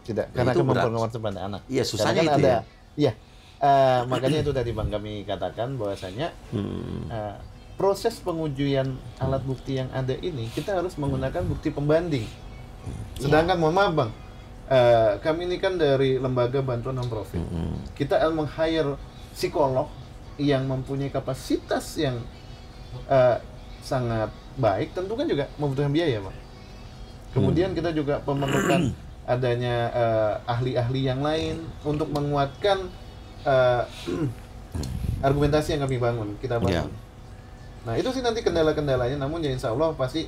Tidak, Ya, karena itu kemampuan berat. kemampuan pada anak. Iya, susahnya Karena kan itu ada, ya. Makanya itu tadi Bang kami katakan bahwasanya proses pengujian alat bukti yang ada ini kita harus menggunakan bukti pembanding. Sedangkan mohon maaf Bang, kami ini kan dari lembaga bantuan non profit. Kita meng-hire psikolog yang mempunyai kapasitas yang sangat baik, tentu kan juga membutuhkan biaya Bang. Kemudian kita juga memerlukan adanya ahli-ahli yang lain untuk menguatkan argumentasi yang kami bangun, kita bangun. Nah itu sih nanti kendala-kendalanya, namun ya insya Allah pasti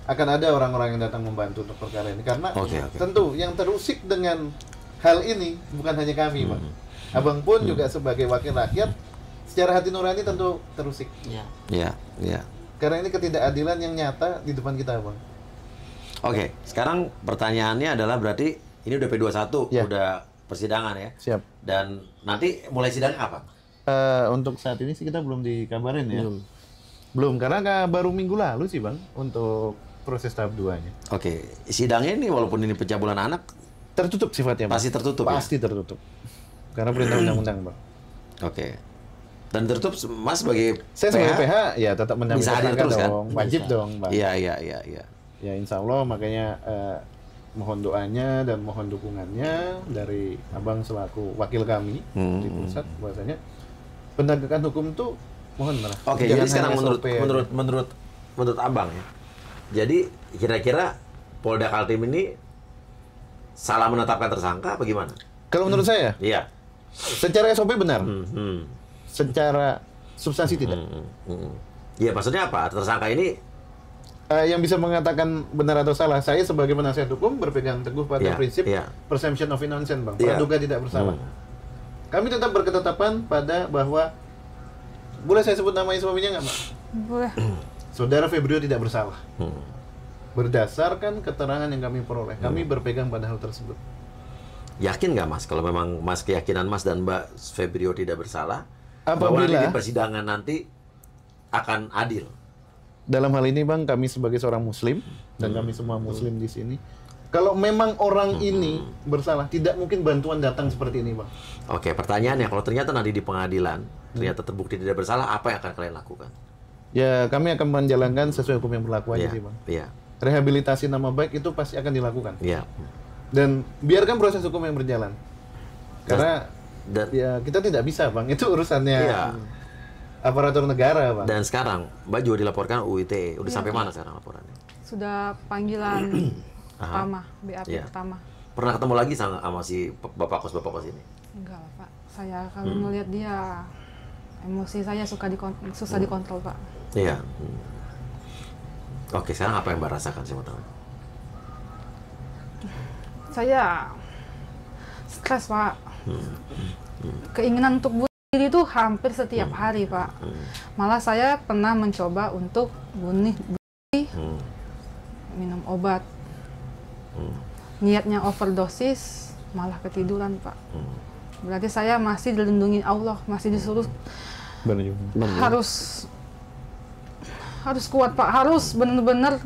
akan ada orang-orang yang datang membantu untuk perkara ini. Karena tentu yang terusik dengan hal ini bukan hanya kami Bang. Abang pun juga sebagai wakil rakyat, secara hati nurani tentu terusik. Iya. Karena ini ketidakadilan yang nyata di depan kita Bang. Oke, sekarang pertanyaannya adalah berarti ini udah P21, Ya. udah persidangan ya? Siap. Dan nanti mulai sidangnya kapan? Untuk saat ini sih kita belum dikabarin ya. Belum, karena baru minggu lalu sih Bang untuk proses tahap 2-nya. Oke, sidangnya ini walaupun ini pencabulan anak, Tertutup sifatnya Bang. pasti tertutup Pasti tertutup. Karena perintah undang-undang Bang. ya? Oke. Dan tertutup, Mas sebagai Saya sebagai PH ya tetap mendampingi bisa hadir tersangka terus kan? dong. Wajib dong Bang. Iya. Ya insya Allah makanya mohon doanya dan mohon dukungannya dari Abang selaku wakil kami di pusat bahwasanya penegakan hukum tuh mohon maaf. Oke, Jangan jadi sekarang hanya SOP aja. menurut Abang ya. Jadi kira-kira Polda Kaltim ini salah menetapkan tersangka apa gimana? Kalau menurut saya Iya. secara SOP benar, Hmm. secara substansi tidak. Iya, maksudnya apa? Tersangka ini Yang bisa mengatakan benar atau salah, saya sebagai penasihat hukum berpegang teguh pada Iya, prinsip iya. presumption of innocence Bang, Iya. praduga tidak bersalah. Kami tetap berketetapan pada bahwa boleh saya sebut nama suaminya nggak Mbak? Boleh. Saudara Febrio tidak bersalah. Berdasarkan keterangan yang kami peroleh, kami berpegang pada hal tersebut. yakin nggak Mas kalau memang Mas keyakinan Mas dan Mbak Febrio tidak bersalah, bahwa nanti Apabila di persidangan nanti akan adil. dalam hal ini Bang, kami sebagai seorang muslim dan kami semua muslim di sini, kalau memang orang ini bersalah, tidak mungkin bantuan datang seperti ini Bang. Oke, pertanyaannya kalau ternyata nanti di pengadilan ternyata terbukti tidak bersalah, apa yang akan kalian lakukan? Ya kami akan menjalankan sesuai hukum yang berlaku aja Iya, sih Bang. iya, Rehabilitasi nama baik itu pasti akan dilakukan. iya. Dan biarkan proses hukum yang berjalan. Karena Dan ya kita tidak bisa Bang, itu urusannya Iya. aparatur negara Bang. dan sekarang Mbak juga dilaporkan UITE. Udah sampai mana sekarang laporannya? Sudah panggilan pertama, BAP Iya. pertama. Pernah ketemu lagi sama si bapak kos ini? Enggak lah Pak. Saya kalau melihat dia, emosi saya susah dikontrol Pak. Iya. Oke, sekarang apa yang Mbak rasakan sih mau tahu? Saya stres Pak. Keinginan untuk bunuh diri itu hampir setiap hari Pak. Malah saya pernah mencoba untuk bunuh diri, minum obat. Niatnya overdosis, malah ketiduran Pak. Berarti saya masih dilindungi Allah, masih disuruh Benar juga. harus kuat Pak, harus benar-benar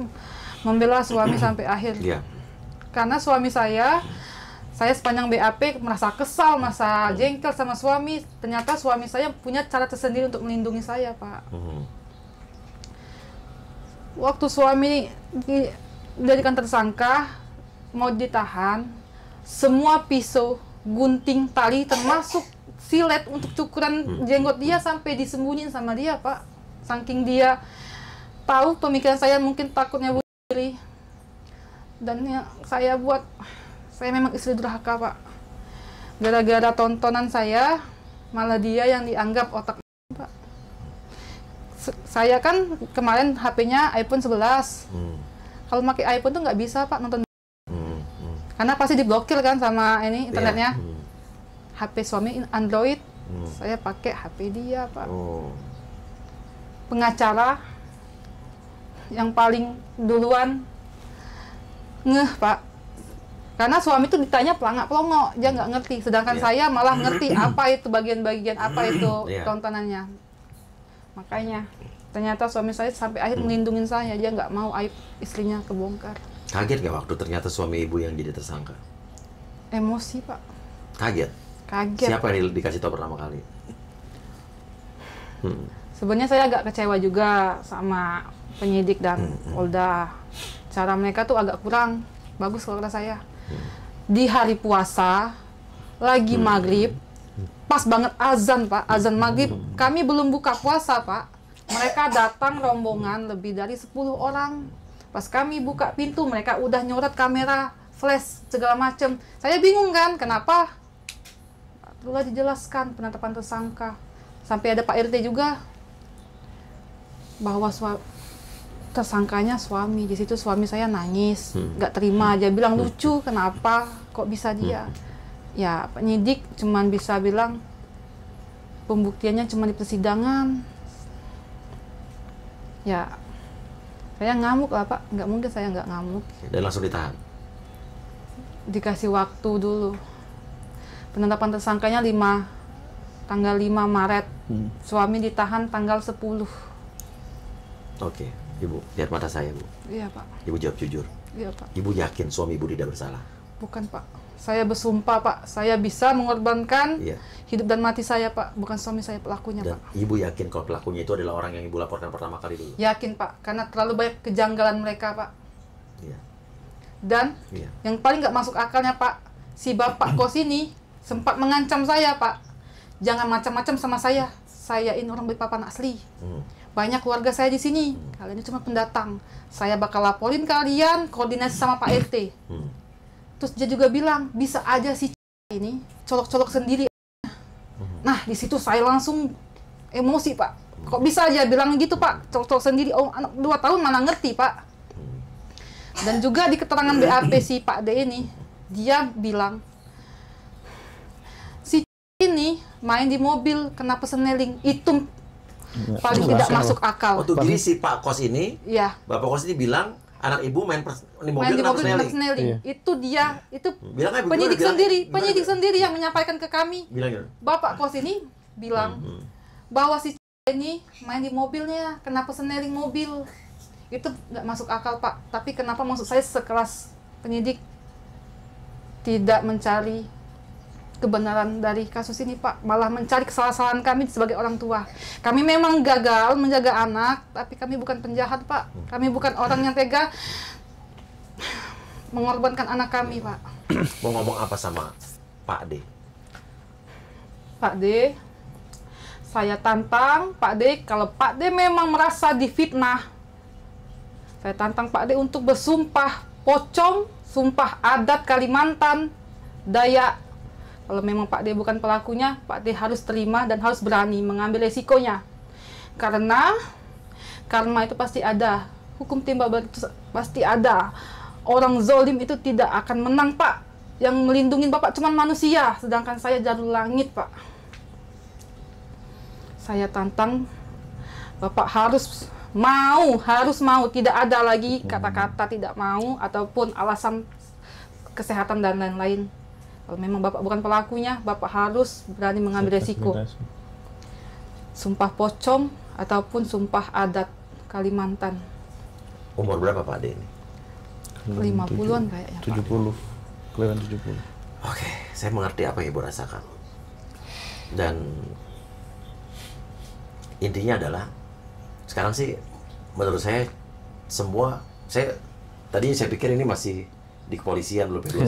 membela suami sampai akhir. Iya. Karena suami saya sepanjang BAP merasa kesal, merasa jengkel sama suami. Ternyata suami saya punya cara tersendiri untuk melindungi saya, Pak. Waktu suami dijadikan tersangka, mau ditahan, semua pisau, gunting, tali, termasuk silet untuk cukuran jenggot dia sampai disembunyiin sama dia, Pak. Saking dia tahu pemikiran saya mungkin takutnya bunuh diri. Dan yang saya buat, saya memang istri durhaka, Pak. Gara-gara tontonan saya, malah dia yang dianggap otak, Pak. Saya kan kemarin HP-nya iPhone 11. Kalau pakai iPhone tuh nggak bisa, Pak, nonton. Karena pasti diblokir kan sama ini internetnya. HP suami Android, saya pakai HP dia, Pak. Pengacara yang paling duluan ngeh, Pak. Karena suami itu ditanya pelangak-pelongo, dia nggak ngerti. Sedangkan saya malah ngerti apa itu bagian-bagian apa itu tontonannya. Makanya ternyata suami saya sampai akhir melindungi saya, dia nggak mau aib istrinya kebongkar. Kaget nggak waktu ternyata suami ibu yang jadi tersangka? Emosi, Pak. Kaget? Kaget. Siapa yang dikasih tahu pertama kali? Sebenarnya saya agak kecewa juga sama penyidik dan Polda. Cara mereka tuh agak kurang bagus kalau kata saya. Di hari puasa, lagi maghrib, pas banget azan, Pak, azan maghrib, kami belum buka puasa, Pak. Mereka datang rombongan lebih dari 10 orang. Pas kami buka pintu, mereka udah nyorot kamera, flash, segala macem. Saya bingung kan, kenapa? Telah dijelaskan penetapan tersangka. Sampai ada Pak RT juga. Bahwa tersangkanya suami. Di situ suami saya nangis, nggak terima. Dia bilang lucu, kenapa? Kok bisa dia? Ya, penyidik cuman bisa bilang pembuktiannya cuma di persidangan. Ya, saya ngamuk lah, Pak. Nggak mungkin saya nggak ngamuk. Dan langsung ditahan? Dikasih waktu dulu. Penetapan tersangkanya tanggal 5 Maret. Suami ditahan tanggal 10. Oke, Ibu, lihat mata saya, Bu. Iya, Pak. Ibu jawab jujur. Iya, Pak. Ibu yakin suami Ibu tidak bersalah? Bukan, Pak. Saya bersumpah, Pak. Saya bisa mengorbankan hidup dan mati saya, Pak. Bukan suami saya pelakunya, Dan Pak. Ibu yakin kalau pelakunya itu adalah orang yang Ibu laporkan pertama kali dulu? Yakin, Pak. Karena terlalu banyak kejanggalan mereka, Pak. Iya. Dan yang paling nggak masuk akalnya, Pak, si Bapak kos ini sempat mengancam saya, Pak. Jangan macam-macam sama saya. Saya ini orang Balikpapan asli. Banyak keluarga saya di sini. Kalian ini cuma pendatang. Saya bakal laporin kalian, koordinasi sama Pak RT. Terus dia juga bilang, bisa aja si ini colok-colok sendiri. Nah, di situ saya langsung emosi, Pak. Kok bisa aja bilang gitu, Pak? Colok-colok sendiri. Oh, anak 2 tahun mana ngerti, Pak. Dan juga di keterangan BAP si Pak D ini, dia bilang, si ini main di mobil, kena peseneling. Itu paling tidak masuk akal. Oh, jadi si Pak Kos ini, Bapak Kos ini bilang, anak Ibu main di mobil kena peseneling. Itu dia, itu bilangnya penyidik sendiri yang menyampaikan ke kami. Bilang, Bapak Kos ini bilang bahwa si ini main di mobilnya, kena peseneling mobil. Itu nggak masuk akal, Pak. Tapi kenapa maksud saya sekelas penyidik tidak mencari kebenaran dari kasus ini, Pak, malah mencari kesalahan kami sebagai orang tua. Kami memang gagal menjaga anak, tapi kami bukan penjahat, Pak. Kami bukan orang yang tega mengorbankan anak kami, Pak. Mau ngomong apa sama Pak D? Pak D, saya tantang Pak D, kalau Pak D memang merasa difitnah, saya tantang Pak D untuk bersumpah pocong, sumpah adat Kalimantan, Dayak. Kalau memang Pak D bukan pelakunya, Pak D harus terima dan harus berani mengambil resikonya. Karena karma itu pasti ada. Hukum timba balik itu pasti ada. Orang zolim itu tidak akan menang, Pak. Yang melindungi Bapak cuma manusia, sedangkan saya jalur langit, Pak. Saya tantang Bapak harus mau, tidak ada lagi kata-kata tidak mau ataupun alasan kesehatan dan lain-lain. Kalau memang Bapak bukan pelakunya, Bapak harus berani mengambil resiko. Sumpah pocong ataupun sumpah adat Kalimantan. Umur berapa Pak D ini? 50-an kayaknya, Pak. 70. Kelihatan 70. Oke, saya mengerti apa yang Ibu rasakan. Dan intinya adalah sekarang sih menurut saya tadi saya pikir ini masih di kepolisian belum P21.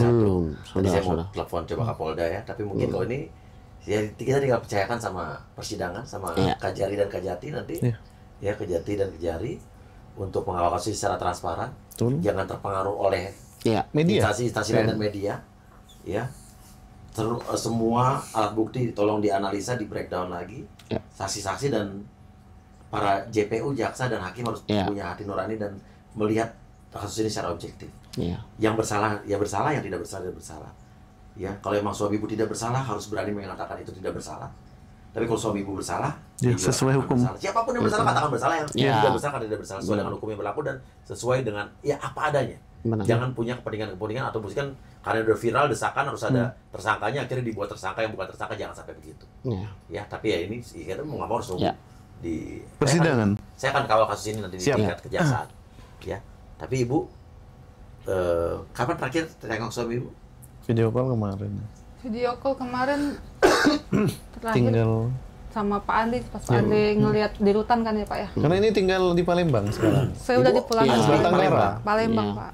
Tadi saya mau telepon coba Kapolda ya, tapi mungkin kalau ini ya kita tinggal percayakan sama persidangan sama Kajari dan Kajati nanti. Ya, Kejati dan Kejari untuk mengawal kasus secara transparan. Jangan terpengaruh oleh Iya. Media. instansi dan media, ya. Semua alat bukti tolong dianalisa, di breakdown lagi. Ya. Saksi-saksi dan para JPU, jaksa dan hakim harus Ya. punya hati nurani dan melihat kasus ini secara objektif. Iya. Yang bersalah ya bersalah, yang tidak bersalah tidak bersalah. Ya, kalau emang suami ibu tidak bersalah harus berani mengatakan itu tidak bersalah. Tapi kalau suami ibu bersalah, Ya, dia juga sesuai akan hukum. bersalah. Siapapun yang bersalah katakan bersalah, yang Ya. tidak bersalah katakan tidak bersalah sesuai dengan hukum yang berlaku dan sesuai dengan ya apa adanya. Benar. Jangan punya kepentingan atau kan karena udah viral desakan harus ada tersangkanya, akhirnya dibuat tersangka yang bukan tersangka, jangan sampai begitu. Iya. Ya, tapi ya ini kita mau nggak mau harus nunggu Ya. di Persidangan. Saya akan kawal kasus ini nanti di Siap. tingkat kejaksaan. Ya, tapi ibu kapan terakhir tengok suami ibu? Video call kemarin. Video call kemarin terakhir Tinggal sama Pak Andi, pas Pak Andi ngelihat di rutan kan ya Pak ya. karena ini tinggal di Palembang sekarang. Saya udah Ibu, dipulangkan iya, ke Batang Merah. Palembang Iya. Pak.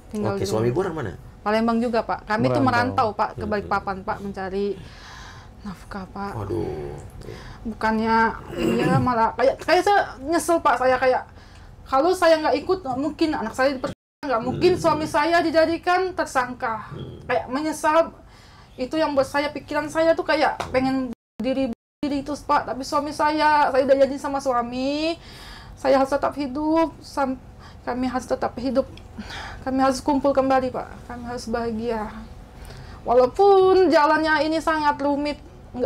Tinggal Oke, di suami ibu orang mana? Palembang juga Pak. Kami tuh Merantau. merantau Pak ke Balikpapan Pak mencari nafkah Pak. Waduh. Bukannya iya malah kayak saya nyesel Pak, saya kayak kalau saya nggak ikut nggak mungkin anak saya nggak mungkin suami saya dijadikan tersangka. Kayak menyesal, itu yang buat saya, pikiran saya tuh kayak pengen diri itu Pak, tapi suami saya udah janji sama suami saya harus tetap hidup, kami harus tetap hidup, kami harus kumpul kembali Pak, kami harus bahagia walaupun jalannya ini sangat rumit.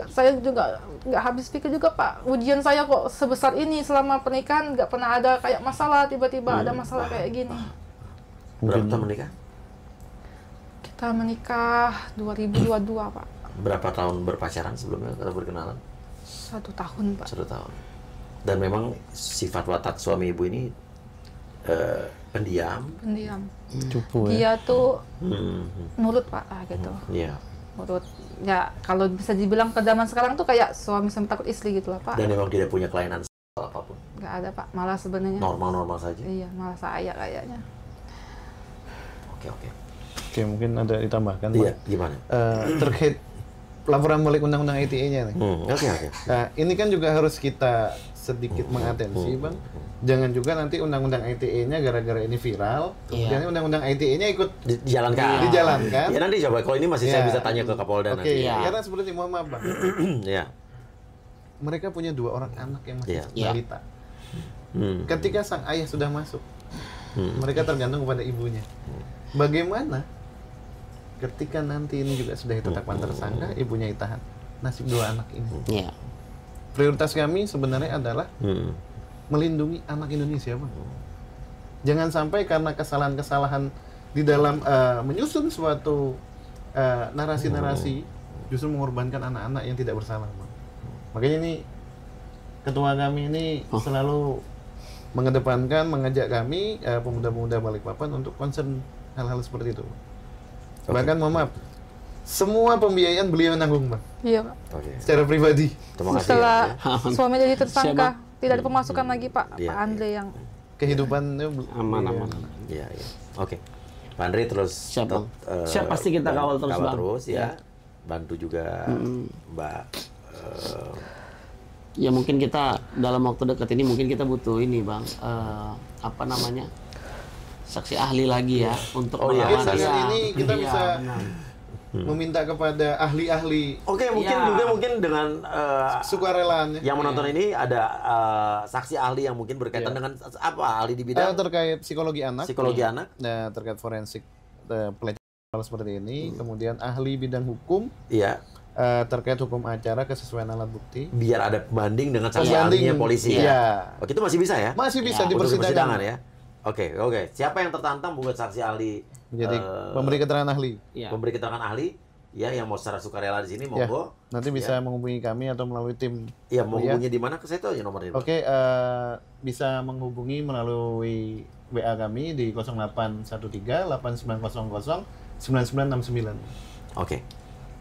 Saya juga nggak habis pikir juga Pak, ujian saya kok sebesar ini selama pernikahan, nggak pernah ada kayak masalah, tiba-tiba ada masalah kayak gini. Berapa tahun menikah? Kita menikah 2022 Pak. Berapa tahun berpacaran sebelumnya atau berkenalan? 1 tahun Pak. 1 tahun. Dan memang sifat watak suami ibu ini pendiam. Cupu ya. Dia tuh Hmm. nurut Pak gitu. Iya. Nurut. Ya kalau bisa dibilang ke zaman sekarang tuh kayak suami takut istri gitu lah Pak. Dan memang tidak punya kelainan apapun. Nggak ada Pak, malah sebenarnya. Normal-normal saja. Iya, malah saya kayaknya. Oke. Oke, mungkin ada ditambahkan. Iya, Bang. gimana? Terkait laporan balik undang-undang ITE-nya nih. Oke. Nah, ini kan juga harus kita sedikit mengatensi, Bang. Jangan juga nanti undang-undang ITE-nya gara-gara ini viral, kemudian undang-undang ITE-nya ikut Dijalankan. dijalankan. Ya nanti coba kalau ini masih saya Ya. bisa tanya ke Kapolda Oke, nanti. Ya. karena seperti mohon maaf, Bang. Ya. Mereka punya 2 orang anak yang masih Iya. balita. Hmm. Ketika sang ayah sudah masuk, mereka tergantung kepada ibunya. Bagaimana ketika nanti ini juga sudah ditetapkan tersangka, ibunya ditahan? Nasib 2 anak ini. Iya. Prioritas kami sebenarnya adalah Hmm. melindungi anak Indonesia, Bang. Jangan sampai karena kesalahan-kesalahan di dalam menyusun suatu narasi-narasi justru mengorbankan anak-anak yang tidak bersalah, Bang. Makanya ini ketua kami ini selalu mengedepankan, mengajak kami pemuda-pemuda Balikpapan untuk concern hal-hal seperti itu. Bahkan mohon maaf, semua pembiayaan beliau nanggung, Bang, Iya Pak. Oke. secara pribadi. Terima kasih. Setelah Ya. suami jadi tersangka, Siapa? tidak ada pemasukan lagi Pak. Iya, Pak Andre yang Kehidupannya Aman. Iya. Oke. Pak Andre terus Siap, Bang. Siap, pasti kita kawal terus, Bang. terus ya. Ya. Bantu juga Mbak Ya mungkin kita dalam waktu dekat ini mungkin kita butuh ini Bang, apa namanya, saksi ahli lagi ya untuk Oh, iya, melawan. saksi. Ya. Ini kita Iya, bisa benar. meminta kepada ahli-ahli Oke, mungkin Ya. juga mungkin dengan sukarelaannya yang menonton ini ada saksi ahli yang mungkin berkaitan dengan apa ahli di bidang terkait psikologi anak, psikologi anak. nah, terkait forensik pelecehan seperti ini, kemudian ahli bidang hukum Iya, terkait hukum acara kesesuaian alat bukti. biar ada pembanding dengan saksi Pembanding, ahlinya polisi ya. iya. Oke, itu masih bisa ya? Masih bisa Ya, di Untuk persidangan ya. Oke. Siapa yang tertantang buat saksi ahli menjadi pemberi keterangan ahli. Ya. memberi keterangan ahli ya yang mau secara sukarela di sini Ya, monggo. nanti bisa menghubungi kami atau melalui tim. Iya, mau hubungi di mana? Ke saya itu aja nomornya. Pak. Oke, bisa menghubungi melalui WA kami di 0813 8900 9969. Oke.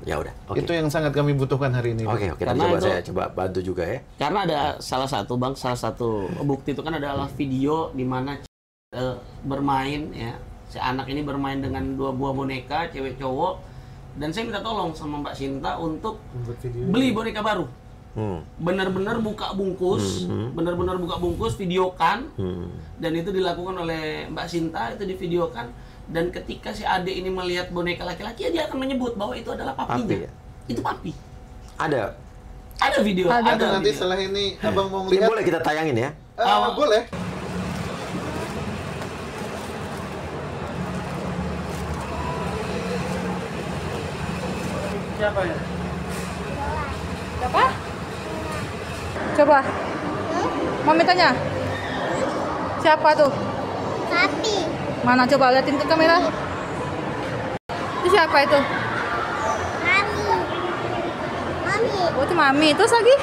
Ya udah. Oke. Itu yang sangat kami butuhkan hari ini. Oke, nanti Karena coba itu- saya coba bantu juga ya. Karena ada salah satu bukti itu kan adalah video di mana bermain ya, si anak ini bermain dengan 2 buah boneka cewek cowok, dan saya minta tolong sama Mbak Sinta untuk Membuat video. beli boneka baru. Benar-benar buka bungkus, videokan, dan itu dilakukan oleh Mbak Sinta, itu divideokan, Dan ketika si adik ini melihat boneka laki-laki, ya dia akan menyebut bahwa itu adalah papinya. Papi, ya? Itu papi. Ada. Ada video. Ada. Ada Nanti video. setelah ini abang mau Ini lihat. boleh kita tayangin ya? Boleh. Siapa ya? Siapa? Coba. Mami tanya. Siapa tuh? Papi. Mana coba liatin ke kamera. Itu siapa itu? Mami. Mami. Oh, itu Mami. Terus lagi?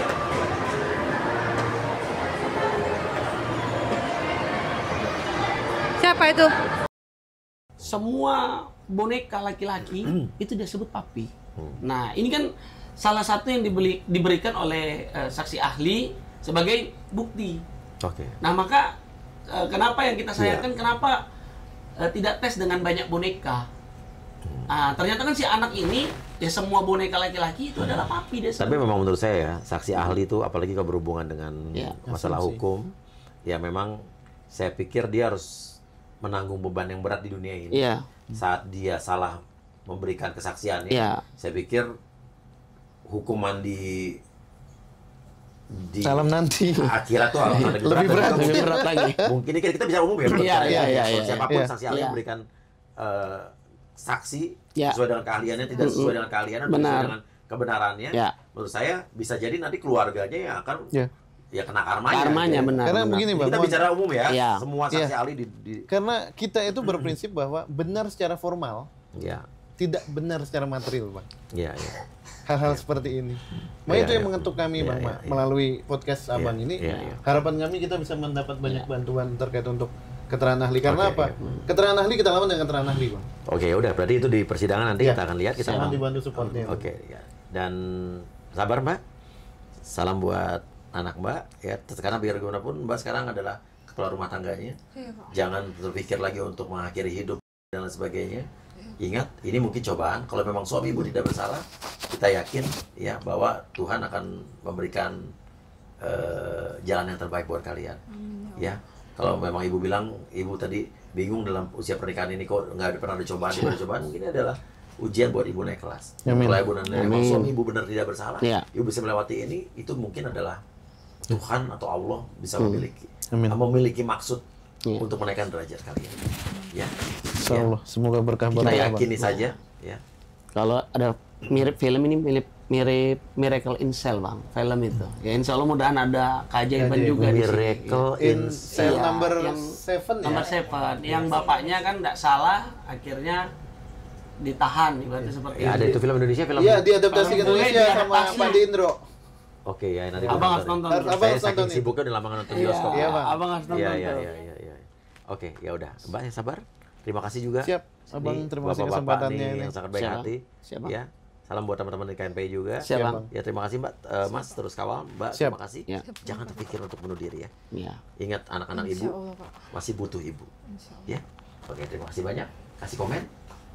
Siapa itu? Semua boneka laki-laki itu dia sebut papi. Nah, ini kan salah satu yang diberikan oleh saksi ahli sebagai bukti. Oke. Nah, maka kenapa yang kita sayangkan, kenapa tidak tes dengan banyak boneka? Nah, ternyata kan si anak ini, ya semua boneka laki-laki itu adalah papi dia. Tapi memang menurut saya ya, saksi ahli itu apalagi kalau berhubungan dengan Ya, masalah asumsi. hukum, ya memang saya pikir dia harus menanggung beban yang berat di dunia ini. Iya. Saat dia salah memberikan kesaksiannya, Iya. saya pikir hukuman di Salam nanti. akhirat tuh harus lebih Lebih berat. berat. Lebih berat lagi. Mungkin ini kita bicara umum ya, Iya, bicara iya, ya. iya, Kalau iya. siapapun Iya. saksi ahli Iya. memberikan saksi Iya. sesuai dengan keahliannya, tidak sesuai dengan keahliannya, Benar. sesuai dengan kebenarannya. Ya. Menurut saya bisa jadi nanti keluarganya yang akan Ya. kena karmanya. Karmanya gitu ya. benar. Karena benar. begini, Ini Bang. kita bicara umum ya, Iya. semua saksi Iya. ahli Karena kita itu berprinsip bahwa benar secara formal, ya, tidak benar secara material, Bang. ya, ya. Hal-hal seperti ini. Nah, Iya, itu yang iya. mengetuk kami, Iya, Bang, iya, Mak. iya. Melalui podcast Abang ini. iya, iya. Harapan kami kita bisa mendapat banyak bantuan terkait untuk keterangan ahli. Karena Oke, apa? iya. Keterangan ahli kita lawan dengan keterangan ahli, Bang. Oke, udah berarti itu di persidangan nanti Ya. kita akan lihat kita. Mohon dibantu supportnya. Bang. Oke, ya. Dan sabar Mbak. Salam buat anak Mbak ya. Karena biar gimana pun Mbak sekarang adalah kepala rumah tangganya. Jangan berpikir lagi untuk mengakhiri hidup dan lain sebagainya. Ingat, ini mungkin cobaan. Kalau memang suami ibu tidak bersalah, kita yakin ya bahwa Tuhan akan memberikan jalan yang terbaik buat kalian. Ya, kalau memang ibu bilang ibu tadi bingung dalam usia pernikahan ini kok nggak pernah ada cobaan, tidak ada cobaan, mungkin ini adalah ujian buat ibu naik kelas. Amin. Kalau ibu nanti memang Amin. suami ibu benar tidak bersalah, Iya. ibu bisa melewati ini, itu mungkin adalah Tuhan atau Allah bisa memiliki Amin. maksud Iya. untuk menaikkan derajat kalian. Ya, Insya Allah, semoga berkah kita berkah, Bang. yakini saja. Ya, Kalau ada mirip film ini mirip Miracle in Cell, Bang. Film itu. Ya insya Allah mudahan ada keajaiban juga di sini. Miracle in In cell Iya, number yang 7 ya. Nomor 7. Yang bapaknya kan nggak salah, akhirnya ditahan, ibaratnya seperti ya ada itu film Indonesia, film. Iya, diadaptasi ke Film boleh Indonesia sama diadaptasi. Pandi Indro. Oke ya, nanti Abang harus nonton. Harus bro. Abang Saya harus nonton saking itu. sibuknya udah lama nggak nonton bioskop. Iya, Bang. Abang harus nonton. Iya, iya, tuh. iya, iya, iya. Oke, ya udah. Mbak yang sabar. Terima kasih juga. Siap. Abang, Nih, terima kasih bapak-bapak kesempatannya nih ini. yang sangat baik Siap. hati. Siap, Bang. Ya. Salam buat teman-teman di KNPI juga. Siap, Bang. Bang. Ya, terima kasih Mbak. Mas terus kawal. Mbak, Siap. terima kasih. Ya. Jangan terpikir untuk bunuh diri ya. Iya. Ingat anak-anak ibu Insya Allah, Pak. masih butuh ibu. Insya Allah. Ya. Oke, terima kasih banyak. Kasih komen.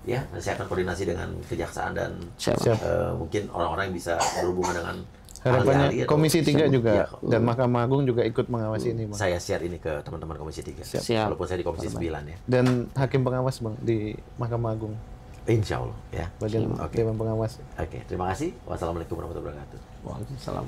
Ya, nanti saya akan koordinasi dengan kejaksaan dan Siap. Siap. mungkin orang-orang yang bisa berhubungan dengan Harapannya ahli-ahli atau- Komisi 3 juga Ya, dan Mahkamah Agung juga ikut mengawasi ini, Bang. saya share ini ke teman-teman Komisi 3. Siap. Walaupun saya di Komisi 9 ya. Dan hakim pengawas, Bang, di Mahkamah Agung, Insya Allah ya. bagian Oke. dewan pengawas. Oke, terima kasih. Wassalamualaikum warahmatullahi wabarakatuh. Waalaikumsalam.